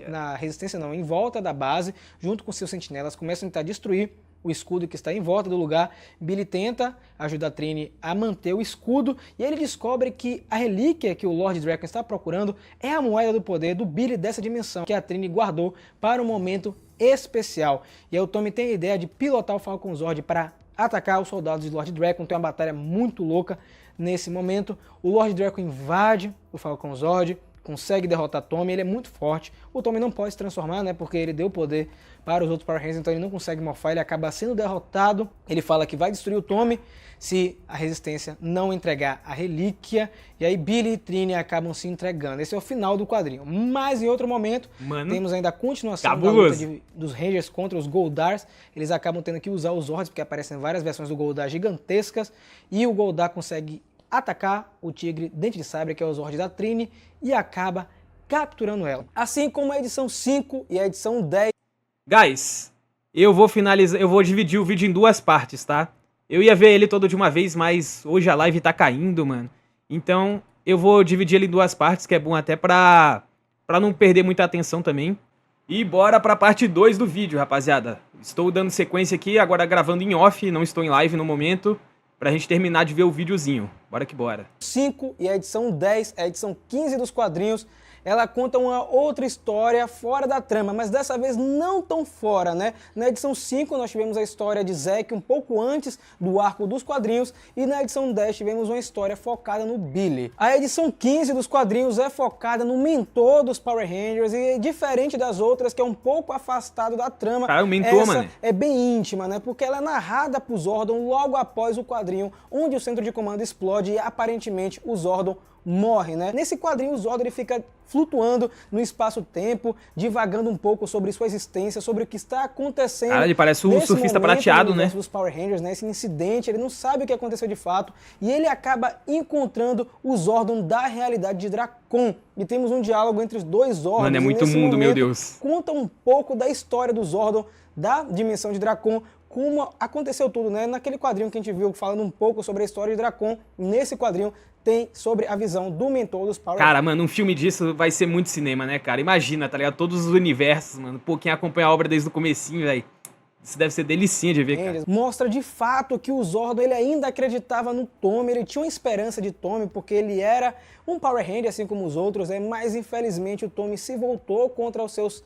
na Resistência não, em volta da base, junto com seus sentinelas, começam a tentar destruir o escudo que está em volta do lugar. Billy tenta ajudar a Trini a manter o escudo e ele descobre que a relíquia que o Lord Dragon está procurando é a moeda do poder do Billy dessa dimensão, que a Trini guardou para um momento especial. E aí o Tommy tem a ideia de pilotar o Falcon Zord para atacar os soldados de Lord Dragon. Tem uma batalha muito louca nesse momento. O Lord Dragon invade o Falcon Zord, consegue derrotar Tommy, ele é muito forte. O Tommy não pode se transformar, né, porque ele deu poder para os outros Power Rangers, então ele não consegue morfar, ele acaba sendo derrotado. Ele fala que vai destruir o Tommy se a Resistência não entregar a relíquia, e aí Billy e Trini acabam se entregando. Esse é o final do quadrinho. Mas em outro momento, temos ainda a continuação da luta dos Rangers contra os Goldars. Eles acabam tendo que usar os Zords, porque aparecem várias versões do Goldar gigantescas, e o Goldar consegue atacar o Tigre Dente de Sabre, que é o Zord da Trini, e acaba capturando ela. Assim como a edição 5 e a edição 10. Guys, eu vou dividir o vídeo em duas partes, tá? Eu ia ver ele todo de uma vez, mas hoje a live tá caindo, mano. Então, eu vou dividir ele em duas partes, que é bom até pra não perder muita atenção também. E bora pra parte 2 do vídeo, rapaziada. Estou dando sequência aqui, agora gravando em off, não estou em live no momento, pra gente terminar de ver o videozinho. Bora que bora. 5 e a edição 10, a edição 15 dos quadrinhos, ela conta uma outra história fora da trama, mas dessa vez não tão fora, né? Na edição 5 nós tivemos a história de Zack um pouco antes do arco dos quadrinhos e na edição 10 tivemos uma história focada no Billy. A edição 15 dos quadrinhos é focada no mentor dos Power Rangers e diferente das outras, que é um pouco afastado da trama, o mentor, mano, é bem íntima, né? Porque ela é narrada por Zordon logo após o quadrinho onde o centro de comando explode e aparentemente o Zordon morre, né? Nesse quadrinho o Zordon ele fica flutuando no espaço-tempo, divagando um pouco sobre sua existência, sobre o que está acontecendo. Cara, ele parece o surfista prateado, né? Dos Power Rangers, né? Esse incidente, ele não sabe o que aconteceu de fato e ele acaba encontrando o Zordon da realidade de Dracon. E temos um diálogo entre os dois Zordons. Mano, é muito mundo, meu Deus. Conta um pouco da história do Zordon da dimensão de Dracon, como aconteceu tudo, né? Naquele quadrinho que a gente viu falando um pouco sobre a história de Dracon, nesse quadrinho tem sobre a visão do mentor dos Power Rangers. Cara, mano, um filme disso vai ser muito cinema, né, cara? Imagina, tá ligado? Todos os universos, mano. Pô, quem acompanha a obra desde o comecinho, velho. Isso deve ser delicinha de ver, cara. Mostra de fato que o Zordon ele ainda acreditava no Tommy, ele tinha uma esperança de Tommy, porque ele era um Power Ranger assim como os outros, mas infelizmente o Tommy se voltou contra os seus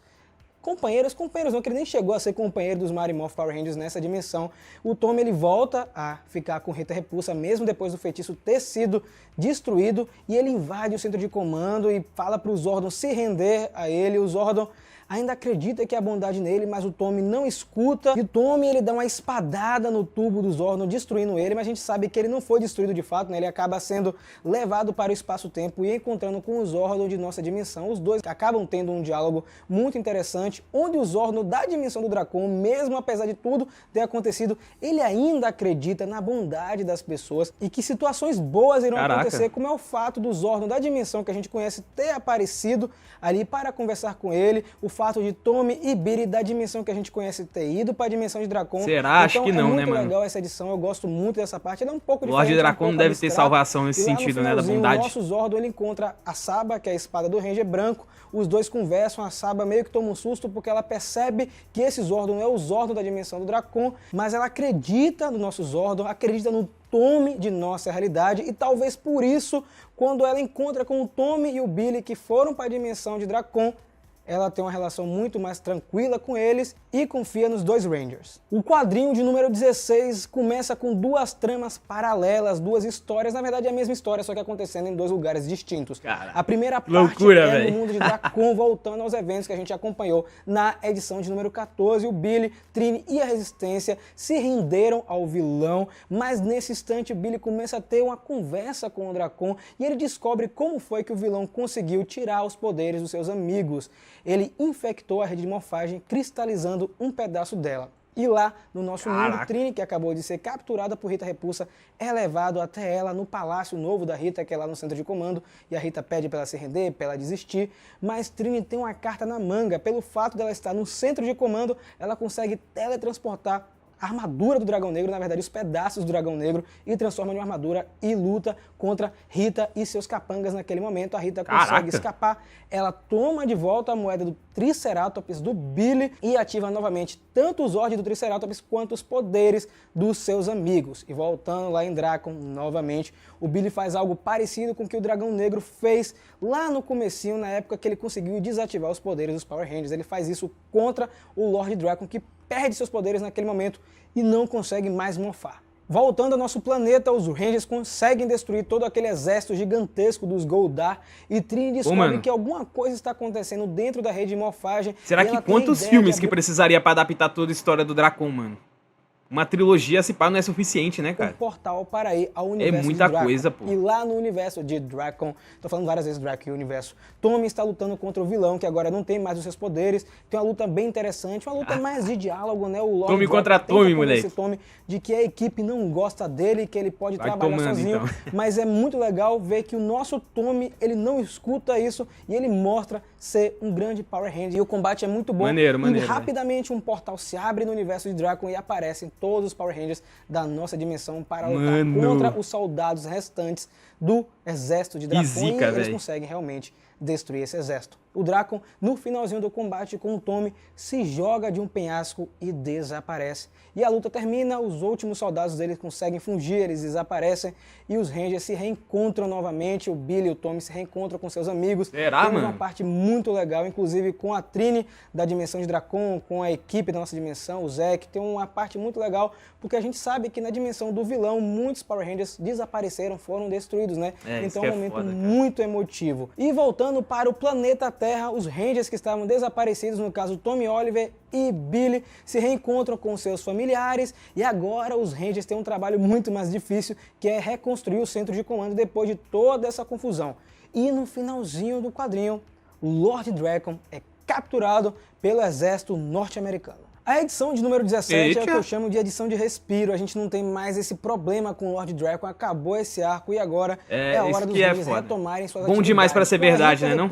companheiros não, que ele nem chegou a ser companheiro dos Mighty Morphin Power Rangers nessa dimensão. O Tommy ele volta a ficar com Rita Repulsa, mesmo depois do feitiço ter sido destruído, e ele invade o centro de comando e fala para o Zordon se render a ele. O Zordon ainda acredita que há bondade nele, mas o Tommy não escuta, e o Tommy ele dá uma espadada no tubo do Zordon, destruindo ele, mas a gente sabe que ele não foi destruído de fato, né? Ele acaba sendo levado para o espaço-tempo e encontrando com o Zordon de nossa dimensão. Os dois acabam tendo um diálogo muito interessante, onde o Zordon da dimensão do Dracon, mesmo apesar de tudo ter acontecido, ele ainda acredita na bondade das pessoas e que situações boas irão acontecer, como é o fato do Zordon da dimensão que a gente conhece ter aparecido ali para conversar com ele, o fato de Tommy e Billy da dimensão que a gente conhece ter ido para a dimensão de Dracon. Será? Acho que não, né, mano? É muito legal essa edição, eu gosto muito dessa parte, ela é um pouco diferente. Lorde Dracon não deve ter salvação nesse sentido, né, da bondade. O nosso Zordon, ele encontra a Saba, que é a espada do Ranger branco, os dois conversam, a Saba meio que toma um susto porque ela percebe que esse Zordon é o Zordon da dimensão do Dracon, mas ela acredita no nosso Zordon, acredita no Tommy de nossa realidade, e talvez por isso, quando ela encontra com o Tommy e o Billy que foram para a dimensão de Dracon, ela tem uma relação muito mais tranquila com eles e confia nos dois Rangers. O quadrinho de número 16 começa com duas tramas paralelas, duas histórias, na verdade é a mesma história, só que acontecendo em dois lugares distintos. Cara, a primeira parte loucura, no mundo de Dracon, voltando aos eventos que a gente acompanhou na edição de número 14, o Billy, Trini e a Resistência se renderam ao vilão, mas nesse instante o Billy começa a ter uma conversa com o Dracon e ele descobre como foi que o vilão conseguiu tirar os poderes dos seus amigos. Ele infectou a rede de morfagem, cristalizando um pedaço dela. E lá, no nosso mundo, Trini, que acabou de ser capturada por Rita Repulsa, é levado até ela no palácio novo da Rita, que é lá no centro de comando, e a Rita pede para ela se render, para ela desistir, mas Trini tem uma carta na manga. Pelo fato dela estar no centro de comando, ela consegue teletransportar a armadura do Dragão Negro, na verdade os pedaços do Dragão Negro, e transforma em uma armadura e luta contra Rita e seus capangas naquele momento. A Rita consegue escapar, ela toma de volta a moeda do Triceratops do Billy e ativa novamente tanto os Zord do Triceratops quanto os poderes dos seus amigos. E voltando lá em Dracon, novamente, o Billy faz algo parecido com o que o Dragão Negro fez lá no comecinho, na época que ele conseguiu desativar os poderes dos Power Rangers. Ele faz isso contra o Lord Dracon, que perde seus poderes naquele momento e não consegue mais morfar. Voltando ao nosso planeta, os Rangers conseguem destruir todo aquele exército gigantesco dos Goldar e Trini descobre que alguma coisa está acontecendo dentro da rede de morfagem. Será que quantos filmes que precisaria para adaptar toda a história do Dracon, mano? Uma trilogia, se pá, não é suficiente, né, cara? Um portal para ir ao universo de Dracon. É muita coisa, pô. E lá no universo de Dracon, tô falando várias vezes Dracon e universo, Tommy está lutando contra o vilão, que agora não tem mais os seus poderes. Tem uma luta bem interessante, uma luta mais de diálogo, né? O Lord Tommy contra Tommy, moleque. Tommy de que a equipe não gosta dele, que ele pode trabalhar sozinho. Então. Mas é muito legal ver que o nosso Tommy, ele não escuta isso e ele mostra ser um grande Power Ranger. E o combate é muito bom. Maneiro. E rapidamente um portal se abre no universo de Dracon e aparecem todos os Power Rangers da nossa dimensão para lutar contra os soldados restantes do exército de Dracon. E eles conseguem realmente destruir esse exército. O Drakon, no finalzinho do combate com o Tommy, se joga de um penhasco e desaparece. E a luta termina, os últimos soldados dele conseguem fugir, eles desaparecem e os Rangers se reencontram novamente. O Billy e o Tommy se reencontram com seus amigos. Será, Tem mano? uma parte muito legal, inclusive com a Trini da dimensão de Drakon, com a equipe da nossa dimensão, o Zack. Tem uma parte muito legal, porque a gente sabe que na dimensão do vilão, muitos Power Rangers desapareceram, foram destruídos, né? Então é um momento muito emotivo. E voltando para o planeta Terra, os Rangers que estavam desaparecidos, no caso Tommy Oliver e Billy, se reencontram com seus familiares e agora os Rangers têm um trabalho muito mais difícil, que é reconstruir o centro de comando depois de toda essa confusão. E no finalzinho do quadrinho, o Lord Drakon é capturado pelo exército norte-americano. A edição de número 17 é o que eu chamo de edição de respiro. A gente não tem mais esse problema com o Lord Drakon. Acabou esse arco e agora é a hora dos Rangers retomarem suas atividades. Bom demais pra ser verdade, né, não?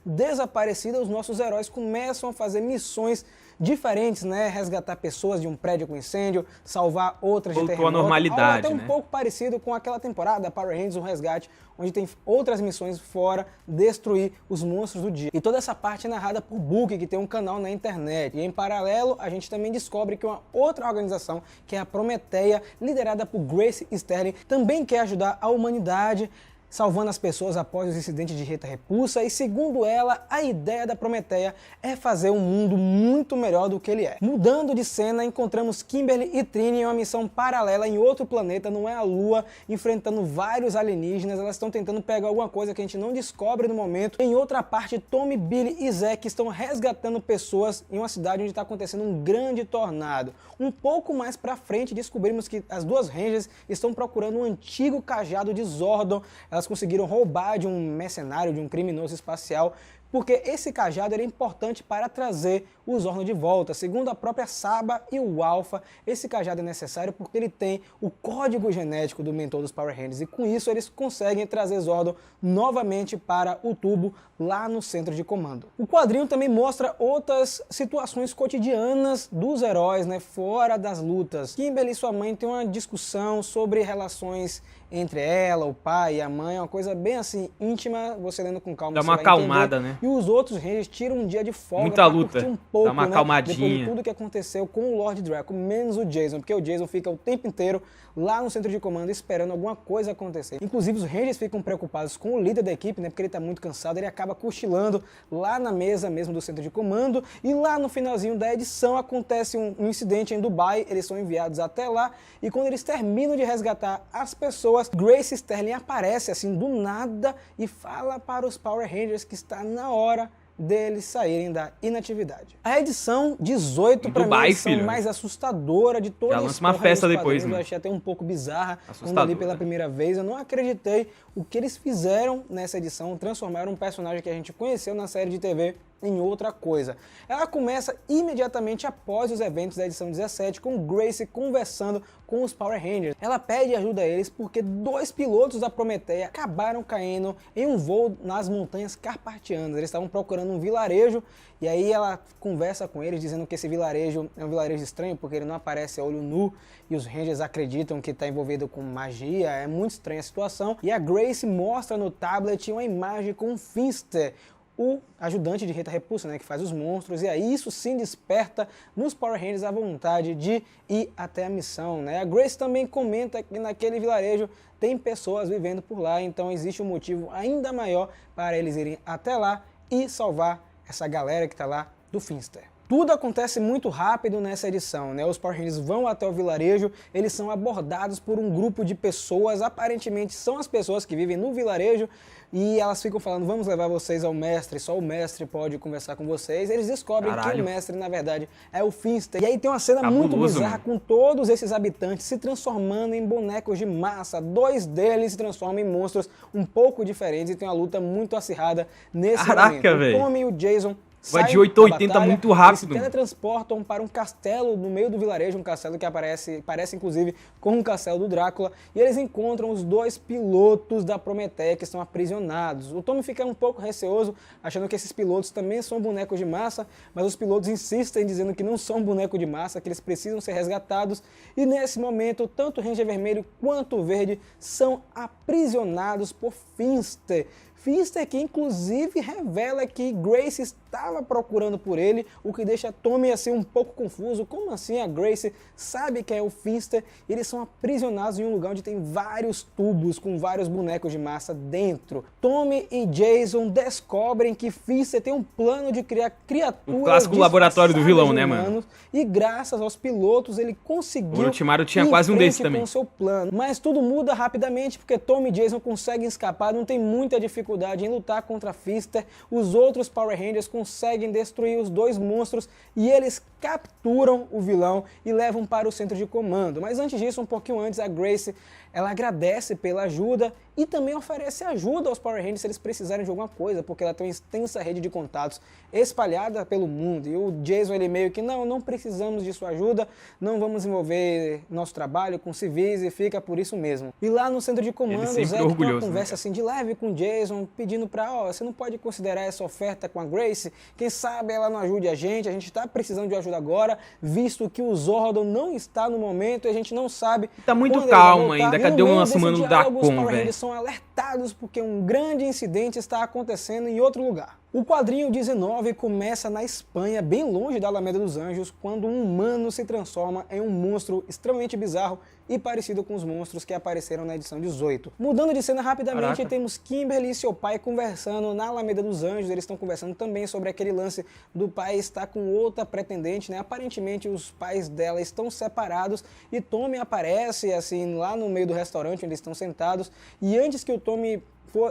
Desaparecida, os nossos heróis começam a fazer missões diferentes, né? Resgatar pessoas de um prédio com incêndio, salvar outras de terremoto. Voltou à normalidade, até um pouco parecido com aquela temporada Power Rangers, o Resgate, onde tem outras missões fora, destruir os monstros do dia. E toda essa parte é narrada por Book, que tem um canal na internet. E em paralelo, a gente também descobre que uma outra organização, que é a Prometeia, liderada por Grace Sterling, também quer ajudar a humanidade, salvando as pessoas após os incidentes de Rita Repulsa, e segundo ela, a ideia da Prometeia é fazer um mundo muito melhor do que ele é. Mudando de cena, encontramos Kimberly e Trini em uma missão paralela em outro planeta, não é a Lua, enfrentando vários alienígenas. Elas estão tentando pegar alguma coisa que a gente não descobre no momento. Em outra parte, Tommy, Billy e Zack estão resgatando pessoas em uma cidade onde está acontecendo um grande tornado. Um pouco mais pra frente, descobrimos que as duas Rangers estão procurando um antigo cajado de Zordon. Elas conseguiram roubar de um mercenário, de um criminoso espacial, porque esse cajado era importante para trazer o Zordon de volta. Segundo a própria Saba e o Alpha, esse cajado é necessário porque ele tem o código genético do mentor dos Power Rangers, e com isso eles conseguem trazer Zordon novamente para o tubo lá no centro de comando. O quadrinho também mostra outras situações cotidianas dos heróis, né, fora das lutas. Kimberly e sua mãe têm uma discussão sobre relações entre ela, o pai e a mãe, uma coisa bem assim íntima, você lendo com calma. Dá uma acalmada, né? E os outros Rangers tiram um dia de folga muita pra luta, curtir um pouco, dá uma né? acalmadinha. Depois de tudo que aconteceu com o Lord Drakon, menos o Jason, porque o Jason fica o tempo inteiro lá no centro de comando esperando alguma coisa acontecer. Inclusive os Rangers ficam preocupados com o líder da equipe, né? Porque ele tá muito cansado, ele acaba cochilando lá na mesa mesmo do centro de comando, e lá no finalzinho da edição acontece um incidente em Dubai, eles são enviados até lá, e quando eles terminam de resgatar as pessoas, Grace Sterling aparece assim do nada e fala para os Power Rangers que está na hora deles saírem da inatividade. A edição 18 para mim é a edição mais assustadora de toda a história. Uma festa depois, eu achei até um pouco bizarra quando eu li pela primeira vez. Eu não acreditei o que eles fizeram nessa edição, transformaram um personagem que a gente conheceu na série de TV em outra coisa. Ela começa imediatamente após os eventos da edição 17, com Grace conversando com os Power Rangers. Ela pede ajuda a eles porque 2 pilotos da Prometeia acabaram caindo em um voo nas montanhas Carpatianas. Eles estavam procurando um vilarejo, e aí ela conversa com eles dizendo que esse vilarejo é um vilarejo estranho porque ele não aparece a olho nu, e os Rangers acreditam que está envolvido com magia. É muito estranha a situação, e a Grace mostra no tablet uma imagem com Finster, o ajudante de Rita Repulsa, né, que faz os monstros, e aí isso sim desperta nos Power Rangers a vontade de ir até a missão, né? A Grace também comenta que naquele vilarejo tem pessoas vivendo por lá, então existe um motivo ainda maior para eles irem até lá e salvar essa galera que está lá do Finster. Tudo acontece muito rápido nessa edição, né? Os Power Rangers vão até o vilarejo, eles são abordados por um grupo de pessoas, aparentemente são as pessoas que vivem no vilarejo, e elas ficam falando, vamos levar vocês ao mestre, só o mestre pode conversar com vocês. Eles descobrem que o mestre, na verdade, é o Finster. E aí tem uma cena muito bizarra, com todos esses habitantes se transformando em bonecos de massa. 2 deles se transformam em monstros um pouco diferentes, e tem uma luta muito acirrada nesse momento. O Tommy e o Jason vai de 880 muito rápido. Eles teletransportam para um castelo no meio do vilarejo, um castelo que parece inclusive com o castelo do Drácula, e eles encontram os 2 pilotos da Prometeia que estão aprisionados. O Tommy fica um pouco receoso, achando que esses pilotos também são bonecos de massa, mas os pilotos insistem dizendo que não são boneco de massa, que eles precisam ser resgatados, e nesse momento tanto o Ranger Vermelho quanto o Verde são aprisionados por Finster. Fister que inclusive revela que Grace estava procurando por ele, o que deixa Tommy assim um pouco confuso. Como assim a Grace sabe que é o Fister? Eles são aprisionados em um lugar onde tem vários tubos com vários bonecos de massa dentro. Tommy e Jason descobrem que Fister tem um plano de criar criaturas... O clássico laboratório do vilão, né, mano? E graças aos pilotos ele conseguiu... O Ultimato tinha quase um desse também. Com seu plano. Mas tudo muda rapidamente porque Tommy e Jason conseguem escapar, não tem muita dificuldade em lutar contra Fister. Os outros Power Rangers conseguem destruir os dois monstros e eles capturam o vilão e levam para o centro de comando. Mas antes disso, um pouquinho antes, a Grace, ela agradece pela ajuda e também oferece ajuda aos Power Rangers se eles precisarem de alguma coisa, porque ela tem uma extensa rede de contatos espalhada pelo mundo. E o Jason, ele meio que, não precisamos de sua ajuda, não vamos envolver nosso trabalho com civis e fica por isso mesmo. E lá no centro de comando, o Zack tem uma conversa assim de leve com o Jason, pedindo pra, você não pode considerar essa oferta com a Grace? Quem sabe ela não ajude a gente tá precisando de ajuda agora, visto que o Zordon não está no momento e a gente não sabe... Tá muito calmo ainda, cadê o nosso mano Dracon, velho? São alertados porque um grande incidente está acontecendo em outro lugar. O quadrinho 19 começa na Espanha, bem longe da Alameda dos Anjos, quando um humano se transforma em um monstro extremamente bizarro e parecido com os monstros que apareceram na edição 18. Mudando de cena rapidamente, temos Kimberly e seu pai conversando na Alameda dos Anjos. Eles estão conversando também sobre aquele lance do pai estar com outra pretendente, né? Aparentemente os pais dela estão separados e Tommy aparece assim lá no meio do restaurante onde eles estão sentados, e antes que o Tommy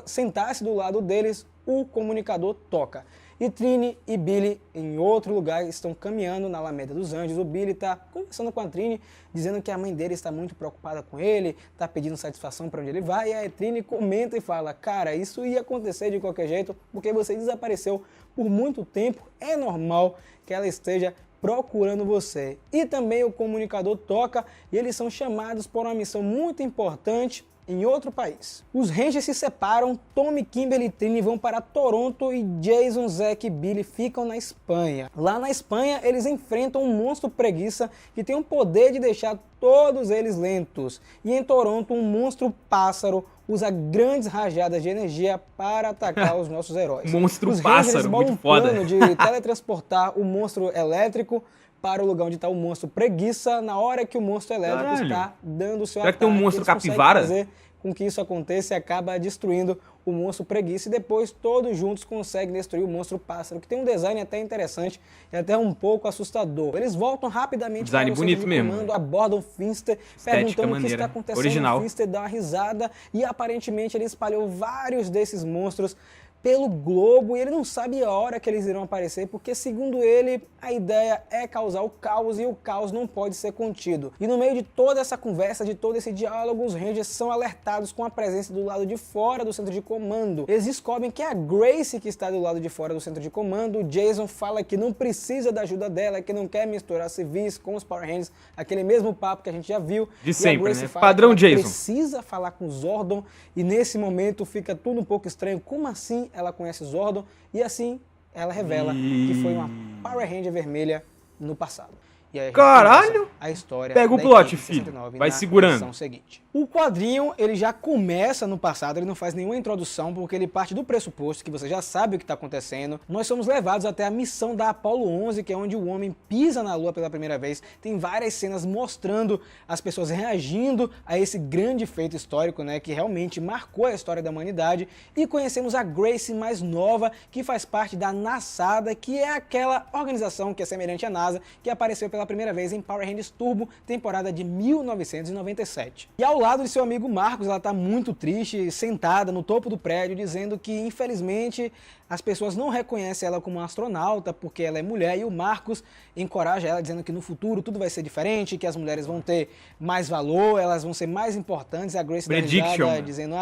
sentasse do lado deles, o comunicador toca. E Trini e Billy, em outro lugar, estão caminhando na Alameda dos Anjos. O Billy está conversando com a Trini, dizendo que a mãe dele está muito preocupada com ele, está pedindo satisfação para onde ele vai, e a Trini comenta e fala, cara, isso ia acontecer de qualquer jeito, porque você desapareceu por muito tempo, é normal que ela esteja procurando você. E também o comunicador toca e eles são chamados por uma missão muito importante em outro país. Os Rangers se separam, Tommy, Kimberly e Trini vão para Toronto e Jason, Zack e Billy ficam na Espanha. Lá na Espanha, eles enfrentam um monstro preguiça que tem o poder de deixar todos eles lentos. E em Toronto, um monstro pássaro usa grandes rajadas de energia para atacar os nossos heróis. Monstro os pássaro, muito foda. Plano de teletransportar o monstro elétrico para o lugar onde está o monstro preguiça, na hora que o monstro elétrico está dando o seu ataque. Será que tem um monstro capivara? Fazer com que isso aconteça e acaba destruindo o monstro preguiça e depois todos juntos conseguem destruir o monstro pássaro, que tem um design até interessante e até um pouco assustador. Eles voltam rapidamente design para o bonito centro de comando, mesmo. Abordam Finster, perguntando o que está acontecendo. Original. O Finster dá uma risada e aparentemente ele espalhou vários desses monstros pelo globo e ele não sabe a hora que eles irão aparecer, porque segundo ele, a ideia é causar o caos e o caos não pode ser contido. E no meio de toda essa conversa, de todo esse diálogo, os Rangers são alertados com a presença do lado de fora do centro de comando. Eles descobrem que é a Grace que está do lado de fora do centro de comando. O Jason fala que não precisa da ajuda dela, que não quer misturar civis com os Power Rangers, aquele mesmo papo que a gente já viu. De sempre, né? Padrão Jason. Precisa falar com o Zordon e nesse momento fica tudo um pouco estranho. Como assim ela conhece Zordon? E assim ela revela que foi uma Power Ranger vermelha no passado. E aí caralho! A história pega o plot, filho. Vai segurando. Seguinte. O quadrinho, ele já começa no passado, ele não faz nenhuma introdução, porque ele parte do pressuposto que você já sabe o que está acontecendo. Nós somos levados até a missão da Apollo 11, que é onde o homem pisa na Lua pela primeira vez. Tem várias cenas mostrando as pessoas reagindo a esse grande feito histórico, né, que realmente marcou a história da humanidade. E conhecemos a Grace mais nova, que faz parte da NASADA, que é aquela organização que é semelhante à NASA, que apareceu pela primeira vez em Power Rangers Turbo, temporada de 1997. E ao lado de seu amigo Marcos, ela está muito triste, sentada no topo do prédio, dizendo que, infelizmente, as pessoas não reconhecem ela como uma astronauta porque ela é mulher, e o Marcos encoraja ela, dizendo que no futuro tudo vai ser diferente, que as mulheres vão ter mais valor, elas vão ser mais importantes. A Grace dá risada, dizendo,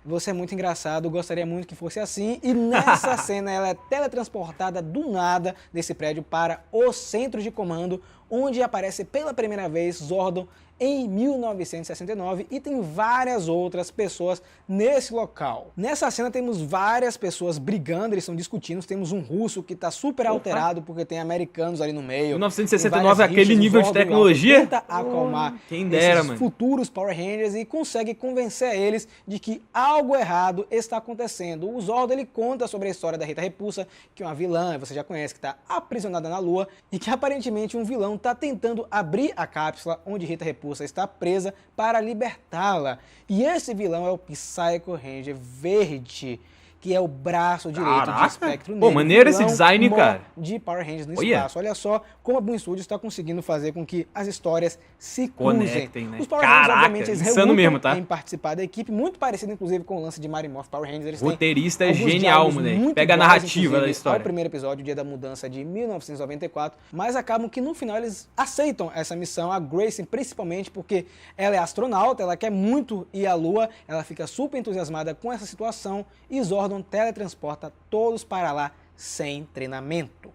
você é muito engraçado, gostaria muito que fosse assim. E nessa cena ela é teletransportada do nada desse prédio para o centro de comando, onde aparece pela primeira vez Zordon em 1969 e tem várias outras pessoas nesse local. Nessa cena temos várias pessoas brigando, eles estão discutindo, temos um russo que está super alterado porque tem americanos ali no meio. 1969 é aquele nível de tecnologia? Tenta acalmar quem dera, esses futuros Power Rangers e consegue convencer eles de que algo errado está acontecendo. O Zordon, ele conta sobre a história da Rita Repulsa, que é uma vilã, você já conhece, que está aprisionada na Lua e que aparentemente um vilão está tentando abrir a cápsula onde Rita Repulsa está presa para libertá-la. E esse vilão é o Psycho Ranger Verde, que é o braço direito de Espectro Negro. Pô, maneiro esse design, cara. De Power Rangers no espaço. Olha só como a Boom Studios está conseguindo fazer com que as histórias se cruzem. Conectem, né? Os Power Rangers, obviamente, eles relutam mesmo, tá? em participar da equipe, muito parecido, inclusive, com o lance de Mighty Morphin Power Rangers. Eles o roteirista é genial, moleque. Pega a narrativa da história. Ao primeiro episódio, o Dia da Mudança de 1994, mas acabam que no final eles aceitam essa missão, a Grace principalmente, porque ela é astronauta, ela quer muito ir à Lua, ela fica super entusiasmada com essa situação e Zordon teletransporta todos para lá sem treinamento.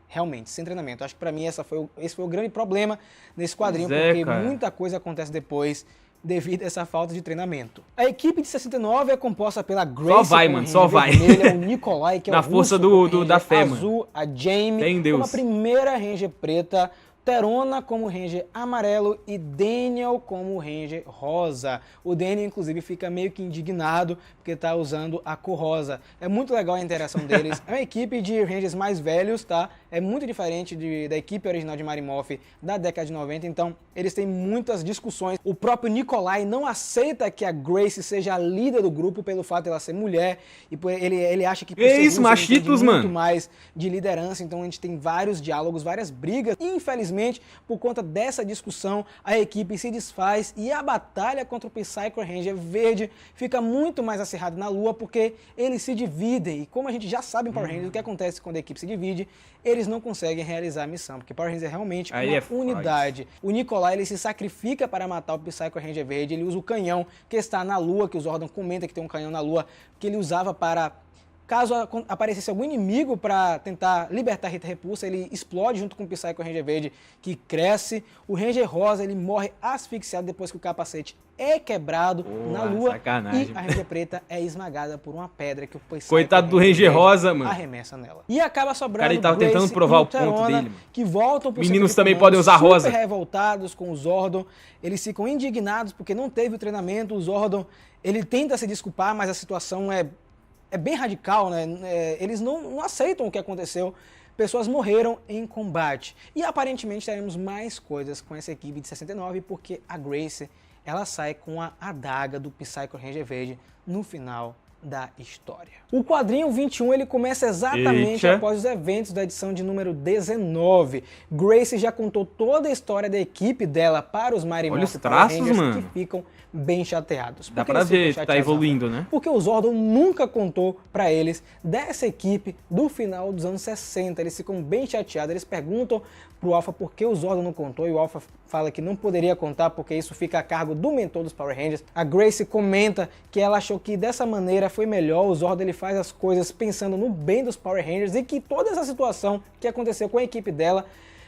Realmente, sem treinamento. Acho que pra mim esse foi o grande problema nesse quadrinho, porque muita coisa acontece depois devido a essa falta de treinamento. A equipe de 69 é composta pela Grace, só vai, mano, só vai. Vermelha, o Nikolai, que é na o força da fé, azul, a Jamie, como a primeira Ranger preta, Terona como Ranger amarelo e Daniel como Ranger rosa. O Daniel, inclusive, fica meio que indignado porque tá usando a cor rosa. É muito legal a interação deles. É uma equipe de Rangers mais velhos, tá? É muito diferente da equipe original de Mighty Morphin da década de 90, então eles têm muitas discussões. O próprio Nikolai não aceita que a Grace seja a líder do grupo pelo fato de ela ser mulher, e ele acha que por ser russa, machitos, muito mais de liderança, então a gente tem vários diálogos, várias brigas. Infelizmente, por conta dessa discussão, a equipe se desfaz e a batalha contra o Psycho Ranger Verde fica muito mais acirrada na Lua, porque eles se dividem. E como a gente já sabe em Power Rangers, o que acontece quando a equipe se divide, eles não conseguem realizar a missão, porque Power Rangers é realmente uma unidade. O Nikolai, ele se sacrifica para matar o Psycho Ranger Verde, ele usa o canhão que está na Lua, que o Zordon comenta que tem um canhão na Lua, que ele usava para... Caso aparecesse algum inimigo para tentar libertar Rita Repulsa, ele explode junto com o Psycho Ranger Verde, que cresce. O Ranger Rosa, ele morre asfixiado depois que o capacete é quebrado na Lua. Sacanagem. E a Ranger Preta é esmagada por uma pedra que o Psycho Coitado do Ranger Rosa, mano. Arremessa nela. E acaba sobrando o cara, ele tava tentando provar o ponto dele, mano. Que voltam pro meninos também podem usar rosa. Super revoltados com o Zordon. Eles ficam indignados porque não teve o treinamento. O Zordon, ele tenta se desculpar, mas a situação é bem radical, né? Eles não aceitam o que aconteceu. Pessoas morreram em combate. E aparentemente teremos mais coisas com essa equipe de 69, porque a Grace, ela sai com a adaga do Psycho Ranger Verde no final da história. O quadrinho 21 ele começa exatamente após os eventos da edição de número 19. Grace já contou toda a história da equipe dela para os Mighty Morphin Power Rangers, mano, que ficam bem chateados. Dá pra ver que tá evoluindo, né? Porque o Zordon nunca contou pra eles dessa equipe do final dos anos 60. Eles ficam bem chateados, eles perguntam pro Alpha por que o Zordon não contou, e o Alpha fala que não poderia contar porque isso fica a cargo do mentor dos Power Rangers. A Grace comenta que ela achou que dessa maneira foi melhor, o Zordon ele faz as coisas pensando no bem dos Power Rangers e que toda essa situação que aconteceu com a equipe dela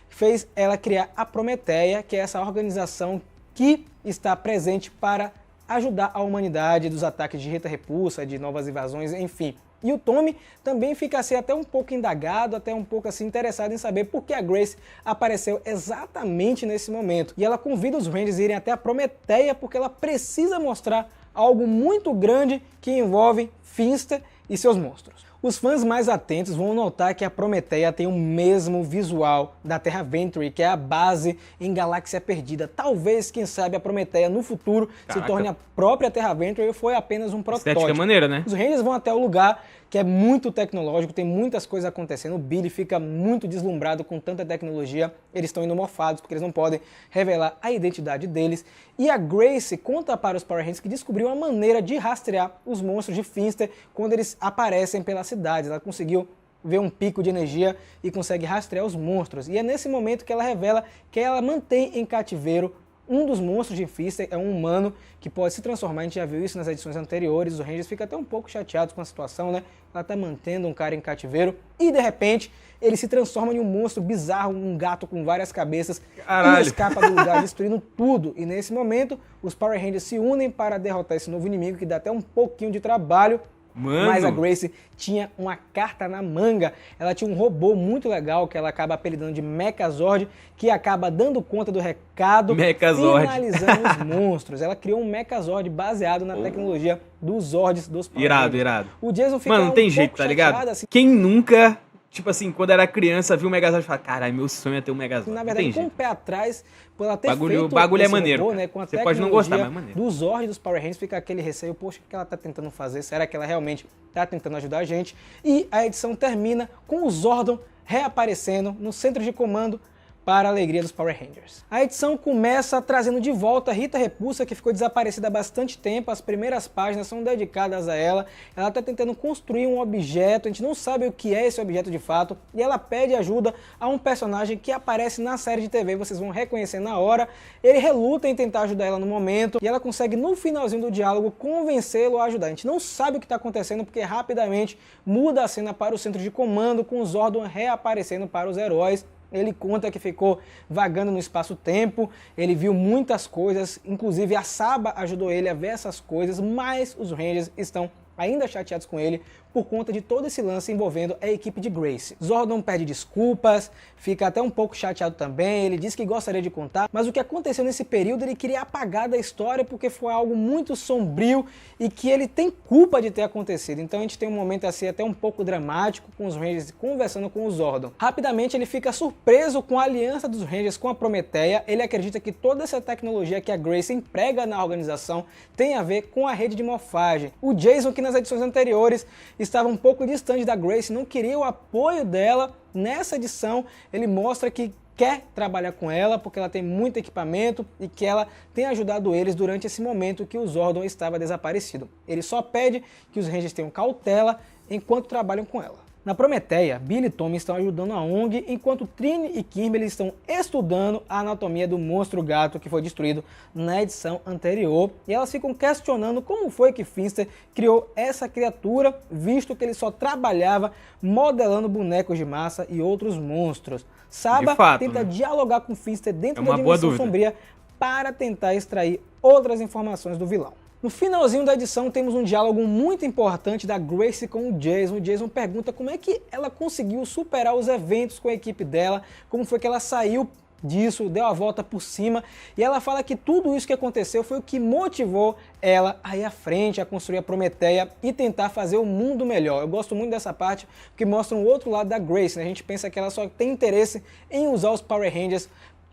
fez ela criar a Prometeia, que é essa organização que está presente para ajudar a humanidade dos ataques de Rita Repulsa, de novas invasões, enfim. E o Tommy também fica assim até um pouco indagado, até um pouco assim interessado em saber por que a Grace apareceu exatamente nesse momento. E ela convida os Rangers a irem até a Prometeia porque ela precisa mostrar algo muito grande que envolve Finster e seus monstros. Os fãs mais atentos vão notar que a Prometeia tem o mesmo visual da Terra Venture, que é a base em Galáxia Perdida. Talvez, quem sabe, a Prometeia no futuro se torne a própria Terra Venture, foi apenas um protótipo. Estética maneira, né? Os Rangers vão até o lugar que é muito tecnológico, tem muitas coisas acontecendo. O Billy fica muito deslumbrado com tanta tecnologia. Eles estão indo morfados porque eles não podem revelar a identidade deles. E a Grace conta para os Power Rangers que descobriu uma maneira de rastrear os monstros de Finster quando eles aparecem pelas cidades. Ela conseguiu ver um pico de energia e consegue rastrear os monstros. E é nesse momento que ela revela que ela mantém em cativeiro Um dos monstros de Finster é um humano que pode se transformar, a gente já viu isso nas edições anteriores, os Rangers ficam até um pouco chateados com a situação, né? Ela tá mantendo um cara em cativeiro e de repente ele se transforma em um monstro bizarro, um gato com várias cabeças. Caralho. E escapa do lugar destruindo tudo. E nesse momento os Power Rangers se unem para derrotar esse novo inimigo que dá até um pouquinho de trabalho. Mano. Mas a Grace tinha uma carta na manga. Ela tinha um robô muito legal que ela acaba apelidando de Mechazord, que acaba dando conta do recado, Mechazord. finalizando os monstros. Ela criou um Mechazord baseado na tecnologia dos Zords dos Power Irado, Rangers. irado. O Jason fica Mano, não tem um jeito, pouco tá ligado? chateado, assim. Quem nunca, tipo assim, quando era criança, viu o Megazord e fala, caralho, meu sonho é ter um Megazord. Na Não verdade, tem com o jeito. pé atrás, por ela ter Bagulho feito é esse maneiro, robô, cara. né, com a Você pode não gostar, mas é tecnologia maneiro. dos Zords dos Power Rangers, fica aquele receio, poxa, o que ela tá tentando fazer? Será que ela realmente tá tentando ajudar a gente? E a edição termina com o Zordon reaparecendo no centro de comando para a alegria dos Power Rangers. A edição começa trazendo de volta a Rita Repulsa, que ficou desaparecida há bastante tempo. As primeiras páginas são dedicadas a ela. Ela está tentando construir um objeto, a gente não sabe o que é esse objeto de fato, e ela pede ajuda a um personagem que aparece na série de TV, vocês vão reconhecer na hora. Ele reluta em tentar ajudar ela no momento, e ela consegue no finalzinho do diálogo convencê-lo a ajudar. A gente não sabe o que está acontecendo, porque rapidamente muda a cena para o centro de comando, com o Zordon reaparecendo para os heróis. Ele conta que ficou vagando no espaço-tempo, ele viu muitas coisas, inclusive a Saba ajudou ele a ver essas coisas, mas os Rangers estão ainda chateados com ele por conta de todo esse lance envolvendo a equipe de Grace. Zordon pede desculpas, fica até um pouco chateado também, ele diz que gostaria de contar, mas o que aconteceu nesse período ele queria apagar da história porque foi algo muito sombrio e que ele tem culpa de ter acontecido. Então a gente tem um momento assim até um pouco dramático com os Rangers conversando com o Zordon. Rapidamente ele fica surpreso com a aliança dos Rangers com a Prometeia, ele acredita que toda essa tecnologia que a Grace emprega na organização tem a ver com a rede de morfagem. O Jason, que nas edições anteriores estava um pouco distante da Grace, não queria o apoio dela, nessa edição ele mostra que quer trabalhar com ela porque ela tem muito equipamento e que ela tem ajudado eles durante esse momento que o Zordon estava desaparecido. Ele só pede que os Rangers tenham cautela enquanto trabalham com ela. Na Prometeia, Billy e Tommy estão ajudando a ONG, enquanto Trini e Kimberly estão estudando a anatomia do monstro gato que foi destruído na edição anterior. E elas ficam questionando como foi que Finster criou essa criatura, visto que ele só trabalhava modelando bonecos de massa e outros monstros. Saba tenta dialogar com Finster dentro da dimensão sombria para tentar extrair outras informações do vilão. No finalzinho da edição temos um diálogo muito importante da Grace com o Jason. O Jason pergunta como é que ela conseguiu superar os eventos com a equipe dela, como foi que ela saiu disso, deu a volta por cima, e ela fala que tudo isso que aconteceu foi o que motivou ela a ir à frente, a construir a Prometeia e tentar fazer o mundo melhor. Eu gosto muito dessa parte porque mostra um outro lado da Grace, né? A gente pensa que ela só tem interesse em usar os Power Rangers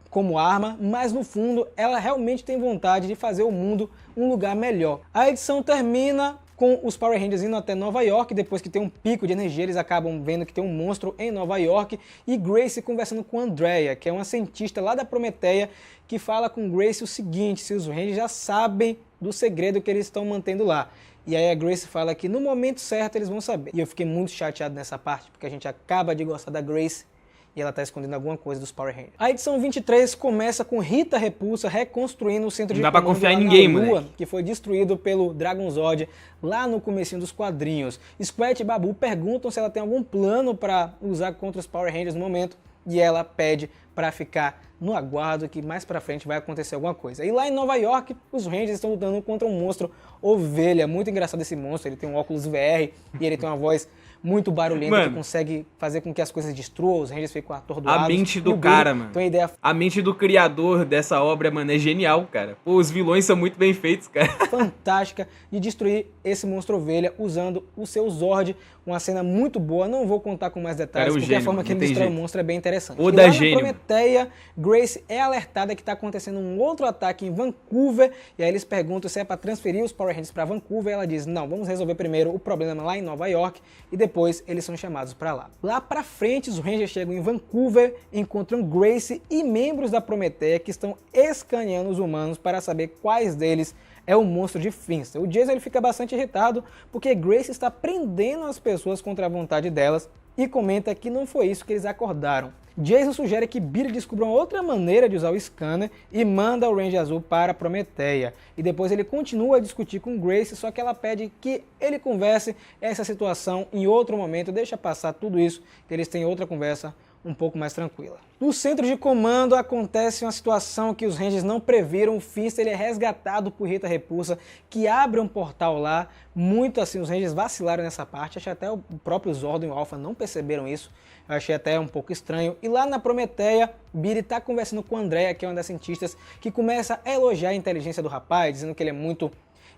como arma, mas no fundo ela realmente tem vontade de fazer o mundo um lugar melhor. A edição termina com os Power Rangers indo até Nova York, depois que tem um pico de energia, eles acabam vendo que tem um monstro em Nova York, e Grace conversando com Andrea, que é uma cientista lá da Prometeia, que fala com Grace o seguinte, se os Rangers já sabem do segredo que eles estão mantendo lá. E aí a Grace fala que no momento certo eles vão saber. E eu fiquei muito chateado nessa parte, porque a gente acaba de gostar da Grace, e ela tá escondendo alguma coisa dos Power Rangers. A edição 23 começa com Rita Repulsa reconstruindo o centro de comando não dá pra confiar em ninguém, Lua, moleque, que foi destruído pelo Dragonzord lá no comecinho dos quadrinhos. Squat e Babu perguntam se ela tem algum plano para usar contra os Power Rangers no momento, e ela pede para ficar no aguardo que mais pra frente vai acontecer alguma coisa. E lá em Nova York, os Rangers estão lutando contra um monstro ovelha. Muito engraçado esse monstro, ele tem um óculos VR e ele tem uma voz muito barulhenta, que consegue fazer com que as coisas destruam, os Rangers ficam atordoados. A mente do cara, mano. Então a ideia... A mente do criador dessa obra, mano, é genial, cara. Pô, os vilões são muito bem feitos, cara. Fantástica de destruir esse monstro ovelha usando o seu Zord. Uma cena muito boa, não vou contar com mais detalhes, porque a forma que ele destrói o monstro é bem interessante. O e da lá na gênio. Prometeia, Grace é alertada que está acontecendo um outro ataque em Vancouver, e aí eles perguntam se é para transferir os Power Rangers para Vancouver, e ela diz, não, vamos resolver primeiro o problema lá em Nova York, e depois eles são chamados para lá. Lá para frente, os Rangers chegam em Vancouver, encontram Grace e membros da Prometeia que estão escaneando os humanos para saber quais deles é o monstro de Finster. O Jason ele fica bastante irritado porque Grace está prendendo as pessoas contra a vontade delas e comenta que não foi isso que eles acordaram. Jason sugere que Billy descubra uma outra maneira de usar o scanner e manda o Ranger Azul para Prometeia. E depois ele continua a discutir com Grace, só que ela pede que ele converse essa situação em outro momento, deixa passar tudo isso, que eles têm outra conversa um pouco mais tranquila. No centro de comando acontece uma situação que os Rangers não previram. O Finster ele é resgatado por Rita Repulsa, que abre um portal lá. Muito assim, os Rangers vacilaram nessa parte. Acho que até o próprio Zordon e o Alpha não perceberam isso. Eu achei até um pouco estranho. E lá na Prometeia, Billy está conversando com a Andrea, que é uma das cientistas, que começa a elogiar a inteligência do rapaz, dizendo que ele é muito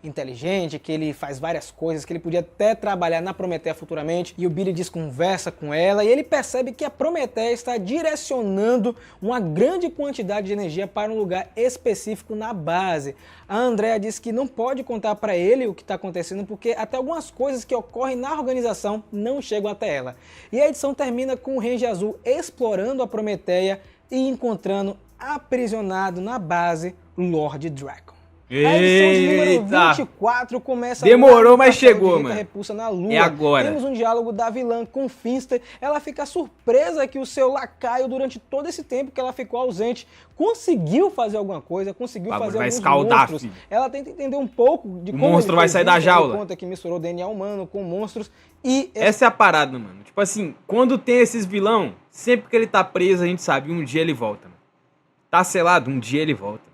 inteligente, que ele faz várias coisas, que ele podia até trabalhar na Prometeia futuramente. E o Billy desconversa com ela e ele percebe que a Prometeia está direcionando uma grande quantidade de energia para um lugar específico na base. A Andrea diz que não pode contar para ele o que está acontecendo porque até algumas coisas que ocorrem na organização não chegam até ela. E a edição termina com o Ranger Azul explorando a Prometeia e encontrando aprisionado na base Lord Drakkon. A edição de número 24 começa... Demorou, mas chegou, mano. Repulsa na Lua. É agora. Temos um diálogo da vilã com Finster. Ela fica surpresa que o seu lacaio, durante todo esse tempo que ela ficou ausente, conseguiu fazer alguma coisa, conseguiu fazer alguns monstros. Filho. Ela tenta entender um pouco de como o monstro vai sair da jaula. Conta que misturou DNA humano com monstros e... Essa é a parada, mano. Tipo assim, quando tem esses vilão, sempre que ele tá preso, a gente sabe, um dia ele volta. Mano. Tá selado, um dia ele volta.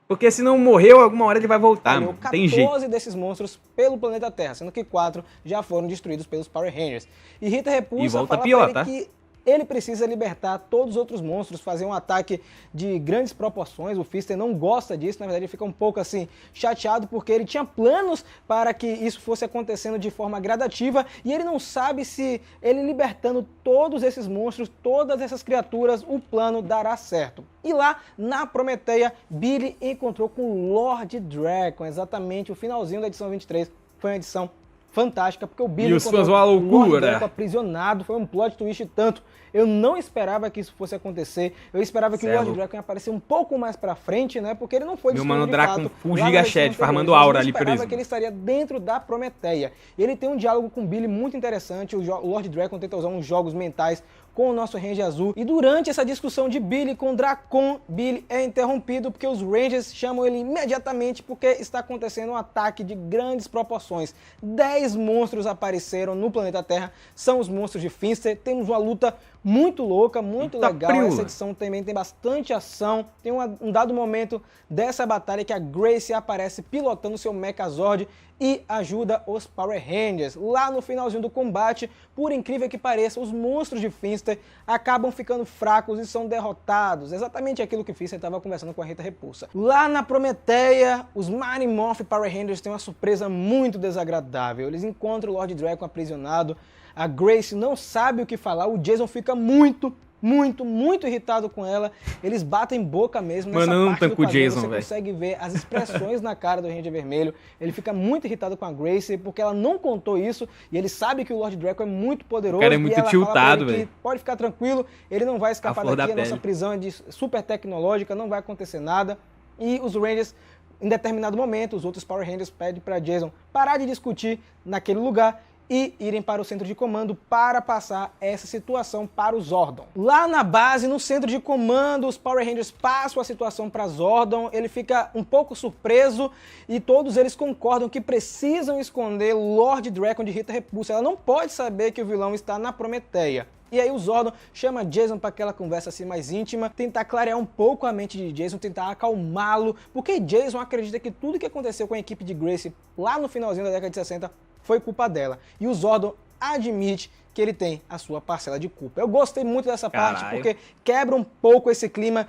Porque se não morreu, alguma hora ele vai voltar, mano. Tem jeito. 14 desses monstros pelo planeta Terra, sendo que 4 já foram destruídos pelos Power Rangers. E Rita Repulsa fala pior, pra ele que ele precisa libertar todos os outros monstros, fazer um ataque de grandes proporções. O Finster não gosta disso, na verdade ele fica um pouco assim chateado porque ele tinha planos para que isso fosse acontecendo de forma gradativa e ele não sabe se ele libertando todos esses monstros, todas essas criaturas, o plano dará certo. E lá na Prometeia, Billy encontrou com o Lord Drakkon, exatamente o finalzinho da edição 23, foi uma edição fantástica, porque o Billy encontrou uma loucura. Lord Drakkon aprisionado, foi um plot twist tanto. Eu não esperava que isso fosse acontecer, eu esperava que o Lord Drakkon ia aparecer um pouco mais pra frente, né, porque ele não foi destruído de fato. Meu mano Drakkon full gigachete, farmando aura ali preso. Eu esperava que ele estaria dentro da Prometeia. Ele tem um diálogo com o Billy muito interessante, o Lord Drakkon tenta usar uns jogos mentais com o nosso Ranger Azul. E durante essa discussão de Billy com Drakkon, Billy é interrompido porque os Rangers chamam ele imediatamente porque está acontecendo um ataque de grandes proporções. 10 monstros apareceram no planeta Terra, são os monstros de Finster. Temos uma luta muito louca, muito legal. Essa edição também tem bastante ação. Tem um dado momento dessa batalha que a Grace aparece pilotando seu Megazord e ajuda os Power Rangers. Lá no finalzinho do combate, por incrível que pareça, os monstros de Finster acabam ficando fracos e são derrotados. Exatamente aquilo que Finster estava conversando com a Rita Repulsa. Lá na Prometeia, os Mighty Morphin Power Rangers têm uma surpresa muito desagradável. Eles encontram o Lord Drakkon aprisionado. A Grace não sabe o que falar. O Jason fica muito irritado com ela. Eles batem boca mesmo. Nessa parte do quadrinho, você consegue ver as expressões na cara do Ranger Vermelho. Ele fica muito irritado com a Grace porque ela não contou isso e ele sabe que o Lord Drakkon é muito poderoso. O cara é muito tiltado, velho. Pode ficar tranquilo, ele não vai escapar daqui. A nossa prisão é super tecnológica, não vai acontecer nada. E os Rangers, em determinado momento, os outros Power Rangers pedem para Jason parar de discutir naquele lugar e irem para o centro de comando para passar essa situação para o Zordon. Lá na base, no centro de comando, os Power Rangers passam a situação para Zordon, ele fica um pouco surpreso e todos eles concordam que precisam esconder Lord Drakkon de Rita Repulsa. Ela não pode saber que o vilão está na Prometeia. E aí o Zordon chama Jason para aquela conversa assim mais íntima, tentar clarear um pouco a mente de Jason, tentar acalmá-lo, porque Jason acredita que tudo que aconteceu com a equipe de Grace lá no finalzinho da década de 60 foi culpa dela. E o Zordon admite que ele tem a sua parcela de culpa. Eu gostei muito dessa parte porque quebra um pouco esse clima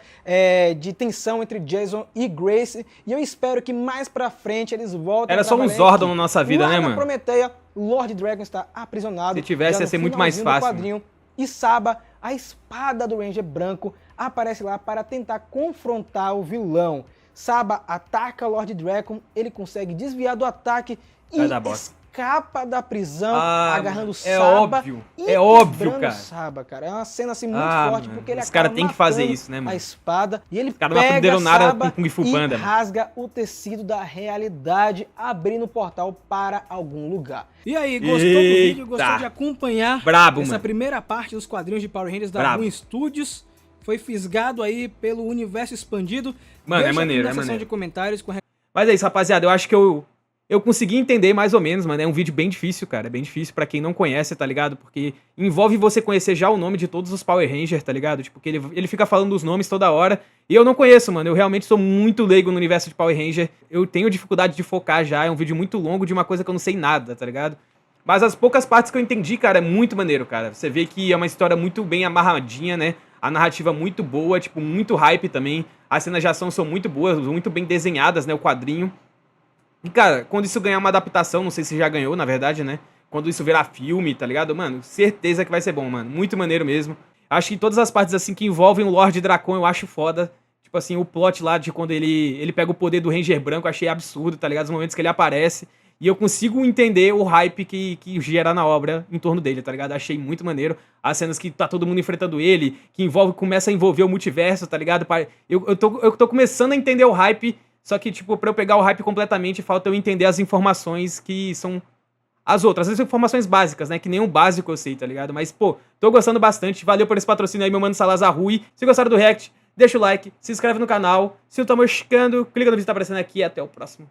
de tensão entre Jason e Grace e eu espero que mais pra frente eles voltem. Era só um Zordon na nossa vida, né, mano? Na Prometeia, Lord Drakkon está aprisionado. Se tivesse, ia ser muito mais fácil. E Saba, a espada do Ranger branco, aparece lá para tentar confrontar o vilão. Saba ataca Lord Drakkon, ele consegue desviar do ataque e escapa da prisão, agarrando Saba é óbvio, cara. Saba, cara. É uma cena assim muito forte, porque ele acaba cara tem que fazer isso, né, mano? A espada e ele pega a Saba com Kung Fu Panda, e rasga o tecido da realidade, abrindo o portal para algum lugar. E aí, gostou do vídeo? Gostou de acompanhar essa primeira parte dos quadrinhos de Power Rangers da Boom Studios? Foi fisgado aí pelo universo expandido. Mano, Deixa é maneiro, aqui na seção de comentários com... Mas é isso, rapaziada. Eu acho que eu consegui entender mais ou menos, mano. É um vídeo bem difícil, cara. É bem difícil pra quem não conhece, tá ligado? Porque envolve você conhecer já o nome de todos os Power Rangers, tá ligado? Tipo, que ele fica falando os nomes toda hora. E eu não conheço, mano. Eu realmente sou muito leigo no universo de Power Ranger. Eu tenho dificuldade de focar já. É um vídeo muito longo de uma coisa que eu não sei nada, tá ligado? Mas as poucas partes que eu entendi, cara, é muito maneiro, cara. Você vê que é uma história muito bem amarradinha, né? A narrativa muito boa, tipo, muito hype também. As cenas de ação são muito boas, muito bem desenhadas, né? O quadrinho. E, cara, quando isso ganhar uma adaptação, não sei se já ganhou, na verdade, né? Quando isso virar filme, tá ligado? Mano, certeza que vai ser bom, mano. Muito maneiro mesmo. Acho que todas as partes, assim, que envolvem o Lord Drakkon, eu acho foda. Tipo assim, o plot lá de quando ele pega o poder do Ranger branco, eu achei absurdo, tá ligado? Os momentos que ele aparece. E eu consigo entender o hype que gera na obra em torno dele, tá ligado? Achei muito maneiro. As cenas que tá todo mundo enfrentando ele, que começa a envolver o multiverso, tá ligado? Eu tô começando a entender o hype, só que, tipo, pra eu pegar o hype completamente, falta eu entender as informações que são as outras. As informações básicas, né? Que nem o básico eu sei, tá ligado? Mas, pô, tô gostando bastante. Valeu por esse patrocínio aí, meu mano Salazar Rui. Se gostaram do react, deixa o like, se inscreve no canal. Se não tá moscando, clica no vídeo que tá aparecendo aqui e até o próximo.